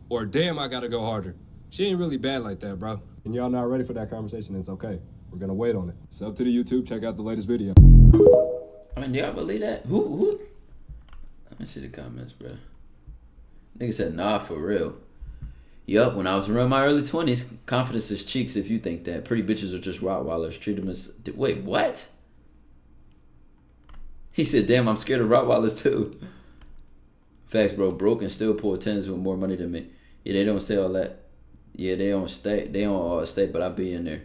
or damn, I gotta go harder, she ain't really bad like that, bro. And y'all not ready for that conversation, it's okay. We're gonna wait on it. Sub to the YouTube, check out the latest video. I mean, do y'all believe that? Who? Let me see the comments, bro. Nigga said, nah, for real. Yup, when I was around my early 20s, confidence is cheeks if you think that. Pretty bitches are just Rottweilers. Treat them as... Wait, what? He said, damn, I'm scared of Rottweilers too. Facts, bro. Broke and still pull tens with more money than me. Yeah, they don't say all that. Yeah, they don't stay. They don't all stay, but I be in there.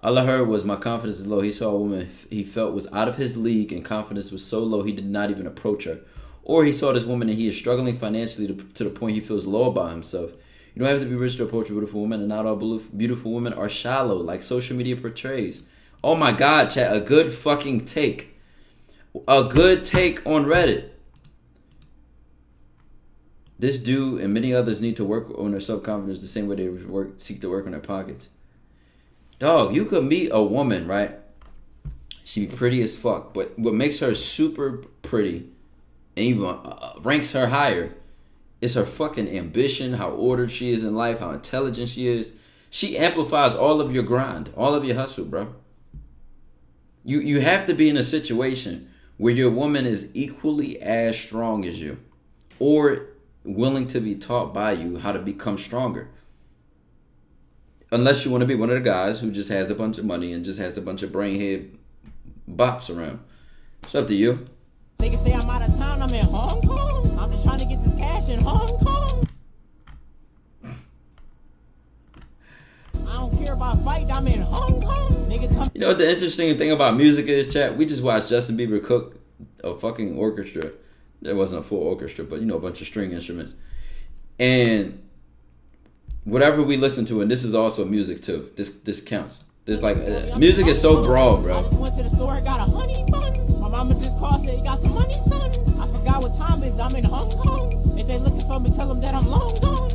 All I heard was my confidence is low. He saw a woman he felt was out of his league and confidence was so low he did not even approach her. Or he saw this woman and he is struggling financially to the point he feels low about himself. You don't have to be rich to approach a beautiful woman, and not all beautiful women are shallow, like social media portrays. Oh my God, chat, a good fucking take. A good take on Reddit. This dude and many others need to work on their self-confidence the same way they seek to work on their pockets. Dog, you could meet a woman, right? She be pretty as fuck, but what makes her super pretty and even ranks her higher is her fucking ambition, how ordered she is in life, how intelligent she is. She amplifies all of your grind, all of your hustle, bro. You have to be in a situation where your woman is equally as strong as you or willing to be taught by you how to become stronger. Unless you want to be one of the guys who just has a bunch of money and just has a bunch of brainhead bops around. It's up to you. Niggas say I'm out of town, I'm in Hong Kong. I'm just trying to get this cash in Hong Kong. I don't care about fighting, I'm in Hong Kong. Nigga come. You know what the interesting thing about music is, chat? We just watched Justin Bieber cook a fucking orchestra. There wasn't a full orchestra, but you know, a bunch of string instruments. And whatever we listen to, and this is also music too. This counts. There's like music is so broad, bro. I just went to the store and got a honey bun. My mama just called, said you got some money, son. I forgot what time it is. I'm in Hong Kong. If they looking for me, tell them that I'm long gone.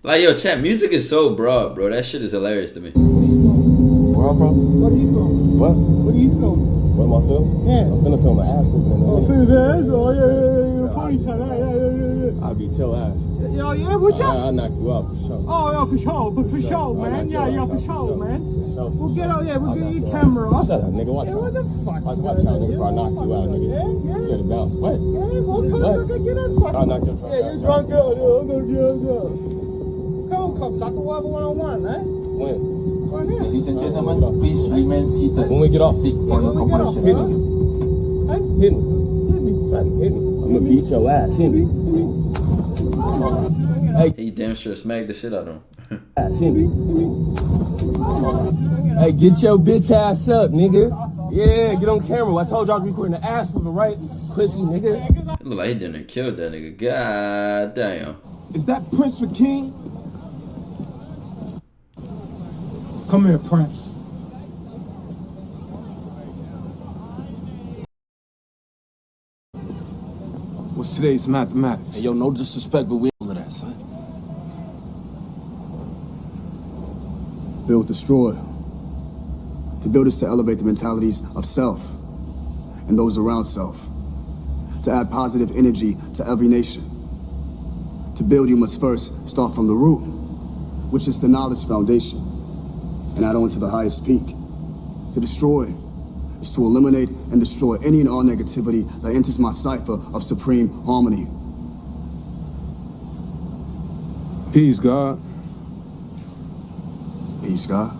Like, yo, chat, music is so broad, bro. That shit is hilarious to me. Where I'm from? What are you from? What? What are you from? What am I film? Yeah. I'm finna film an ass whooping in the Oh, film the ass? Oh, yeah. Funny kind. Yeah. I'll beat your ass. Yeah, what's up? I'll knock you out for sure. Oh, yeah, for sure. But for sure, man. Yeah, for sure, man. We'll get out, we'll get your camera off. Shut up, nigga. Watch out. What the fuck? Watch out, nigga, before I knock you out, nigga. Yeah. Get a bounce. What? Yeah, well, come on, get that fucking. I'll knock your fuck out. Yeah, you're drunk out. Yeah, I'm gonna get out. Come on, cocksucker. We'll have a one-on-one, man. When? Ladies and gentlemen, please remain seated. When we get off, hit me. Hit me. Try to hit me. I'm gonna beat your ass. Hit me. He damn sure smacked the shit out of him. Hey, get your bitch ass up, nigga. Yeah, get on camera. I told y'all to be recording the ass for the right pussy, nigga. It look like he didn't kill that nigga. God damn. Is that Prince for King? Come here, Prince. What's today's mathematics? Hey, yo, no disrespect, but we all of that, son. Build, destroy. To build is to elevate the mentalities of self and those around self. To add positive energy to every nation. To build, you must first start from the root, which is the knowledge foundation, and add on to the highest peak. To destroy is to eliminate and destroy any and all negativity that enters my cipher of supreme harmony. Peace, God. Peace, God.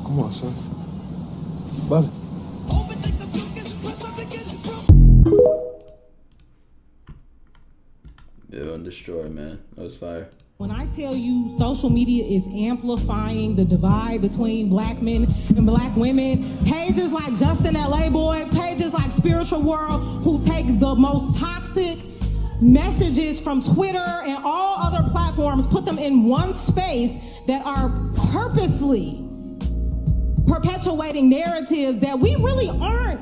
Come on, son. Love it. Build and destroy, man. That was fire. When I tell you social media is amplifying the divide between black men and black women, pages like Justin LA Boy, pages like Spiritual World, who take the most toxic messages from Twitter and all other platforms, put them in one space that are purposely perpetuating narratives that we really aren't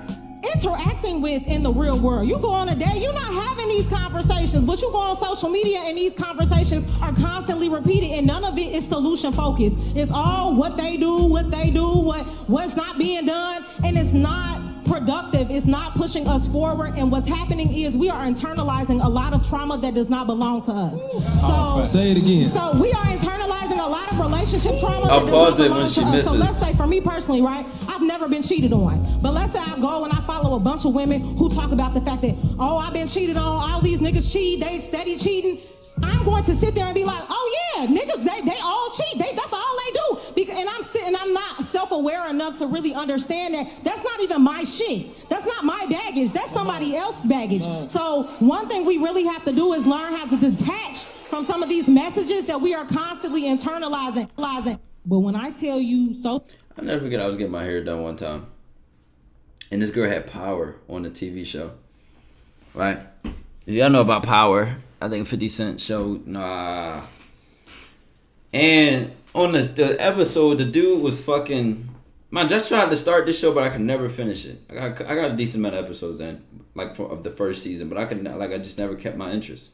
interacting with in the real world. You go on a day, you're not having these conversations, but you go on social media and these conversations are constantly repeated, and none of it is solution focused. It's all what they do, what's not being done, and it's not productive. It's not pushing us forward, and what's happening is we are internalizing a lot of trauma that does not belong to us. So say it again. So we are internalizing a lot of relationship trauma I'll that pause does it not when belong she to us. misses. So let's say for me personally, right, I've never been cheated on, but let's say I go and I follow a bunch of women who talk about the fact that, oh, I've been cheated on, all these niggas cheat, they steady cheating. I'm going to sit there and be like, oh yeah, niggas, they all cheat. That's all they do. And I'm not self-aware enough to really understand that that's not even my shit. That's not my baggage. That's somebody else's baggage. So one thing we really have to do is learn how to detach from some of these messages that we are constantly internalizing. But when I tell you so... I'll never forget I was getting my hair done one time. And this girl had Power on the TV show. Right? If y'all know about Power, I think 50 Cent showed, nah. And on the episode, the dude was fucking... Man, I just tried to start this show, but I could never finish it. I got a decent amount of episodes in, of the first season, but I just never kept my interest.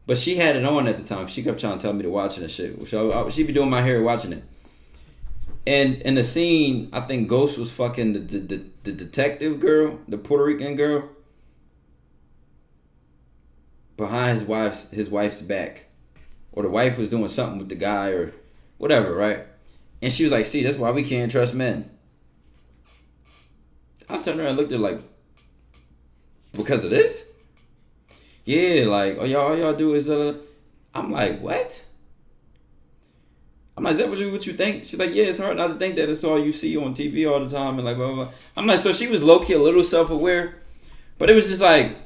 But she had it on at the time. She kept trying to tell me to watch it and shit. So she'd be doing my hair watching it. And in the scene, I think Ghost was fucking the detective girl, the Puerto Rican girl, behind his wife's back, or the wife was doing something with the guy or whatever, right? And she was like, "See, that's why we can't trust men." I turned around and looked at her like, "Because of this?" Yeah, like, all y'all do is I'm like, what? I'm like, is that what you think? She's like, yeah, it's hard not to think that it's all you see on TV all the time and like blah blah blah. I'm like, so she was low key a little self-aware, but it was just like,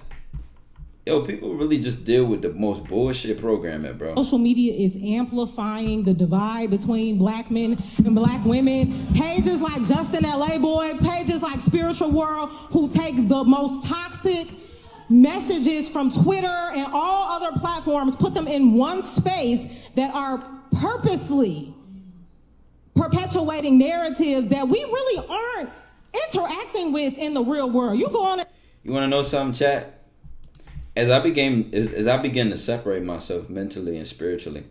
yo, people really just deal with the most bullshit programming, bro. Social media is amplifying the divide between black men and black women. Pages like Justin LA Boy, pages like Spiritual World, who take the most toxic messages from Twitter and all other platforms, put them in one space that are purposely perpetuating narratives that we really aren't interacting with in the real world. You go on it. You want to know something, chat? As I begin to separate myself mentally and spiritually,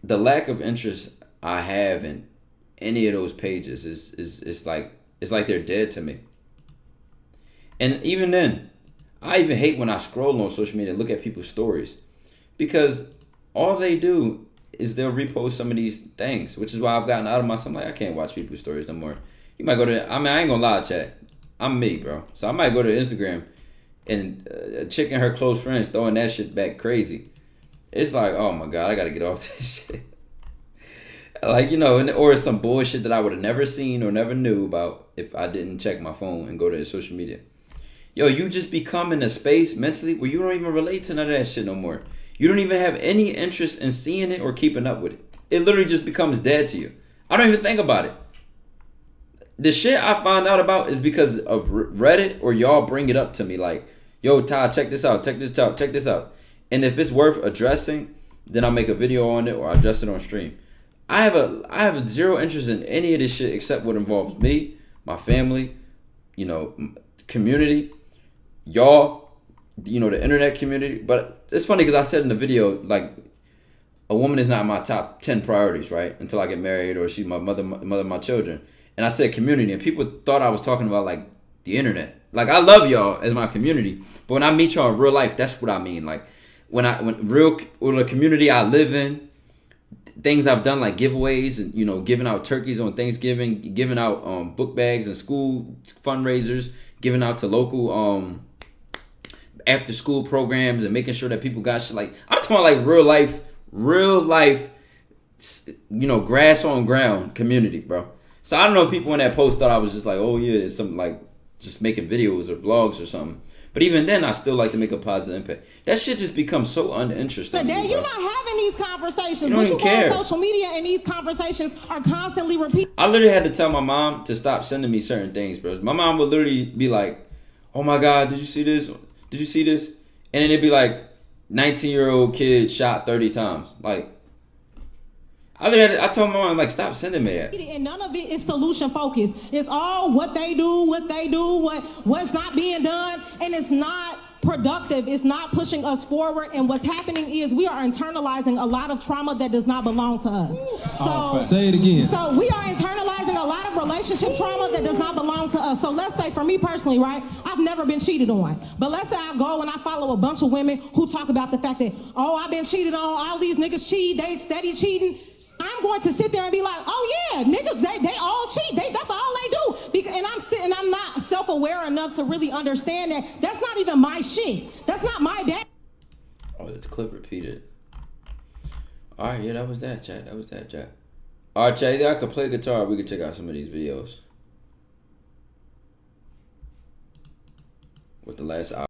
the lack of interest I have in any of those pages is like they're dead to me. And even then, I even hate when I scroll on social media and look at people's stories, because all they do is they'll repost some of these things, which is why I've gotten out of myself. Like, I can't watch people's stories no more. You might go to, I ain't gonna lie, chat. I'm me, bro. So I might go to Instagram and a chick and her close friends throwing that shit back crazy. It's like, oh my God, I gotta get off this shit. Like, or it's some bullshit that I would have never seen or never knew about if I didn't check my phone and go to social media. Yo, you just become in a space mentally where you don't even relate to none of that shit no more. You don't even have any interest in seeing it or keeping up with it. It literally just becomes dead to you. I don't even think about it. The shit I find out about is because of Reddit, or y'all bring it up to me like, yo, Ty, check this out, check this out, check this out. And if it's worth addressing, then I'll make a video on it or I'll address it on stream. I have zero interest in any of this shit except what involves me, my family, you know, community, y'all, you know, the internet community. But it's funny because I said in the video, like, a woman is not my top 10 priorities, right? Until I get married or she's my mother of my children. And I said community, and people thought I was talking about like the internet. Like, I love y'all as my community, but when I meet y'all in real life, that's what I mean. Like when the community I live in, things I've done like giveaways and, you know, giving out turkeys on Thanksgiving, giving out book bags and school fundraisers, giving out to local after school programs and making sure that people got shit. Like, I'm talking about like real life, you know, grass on ground community, bro. So I don't know if people in that post thought I was just like, oh yeah, it's something like just making videos or vlogs or something. But even then, I still like to make a positive impact. That shit just becomes so uninteresting. Today, you're not having these conversations. You don't even care. On social media, and these conversations are constantly repeated. I literally had to tell my mom to stop sending me certain things, bro. My mom would literally be like, oh my God, did you see this? Did you see this? And then it'd be like, 19-year-old kid shot 30 times. Like, I told my mom, like, stop sending me that. And none of it is solution focused. It's all what they do, what's not being done, and it's not productive. It's not pushing us forward. And what's happening is we are internalizing a lot of trauma that does not belong to us. So Say it again. So we are internalizing a lot of relationship trauma that does not belong to us. So let's say for me personally, right, I've never been cheated on. But let's say I go and I follow a bunch of women who talk about the fact that, oh, I've been cheated on, all these niggas cheat, they steady cheating. I'm going to sit there and be like, oh yeah, niggas, they all cheat. That's all they do. And I'm not self-aware enough to really understand that that's not even my shit. That's not my bad. Oh, this clip repeated. All right, yeah, that was that, chat. All right, chat, either I could play guitar or we could check out some of these videos. With the last hour.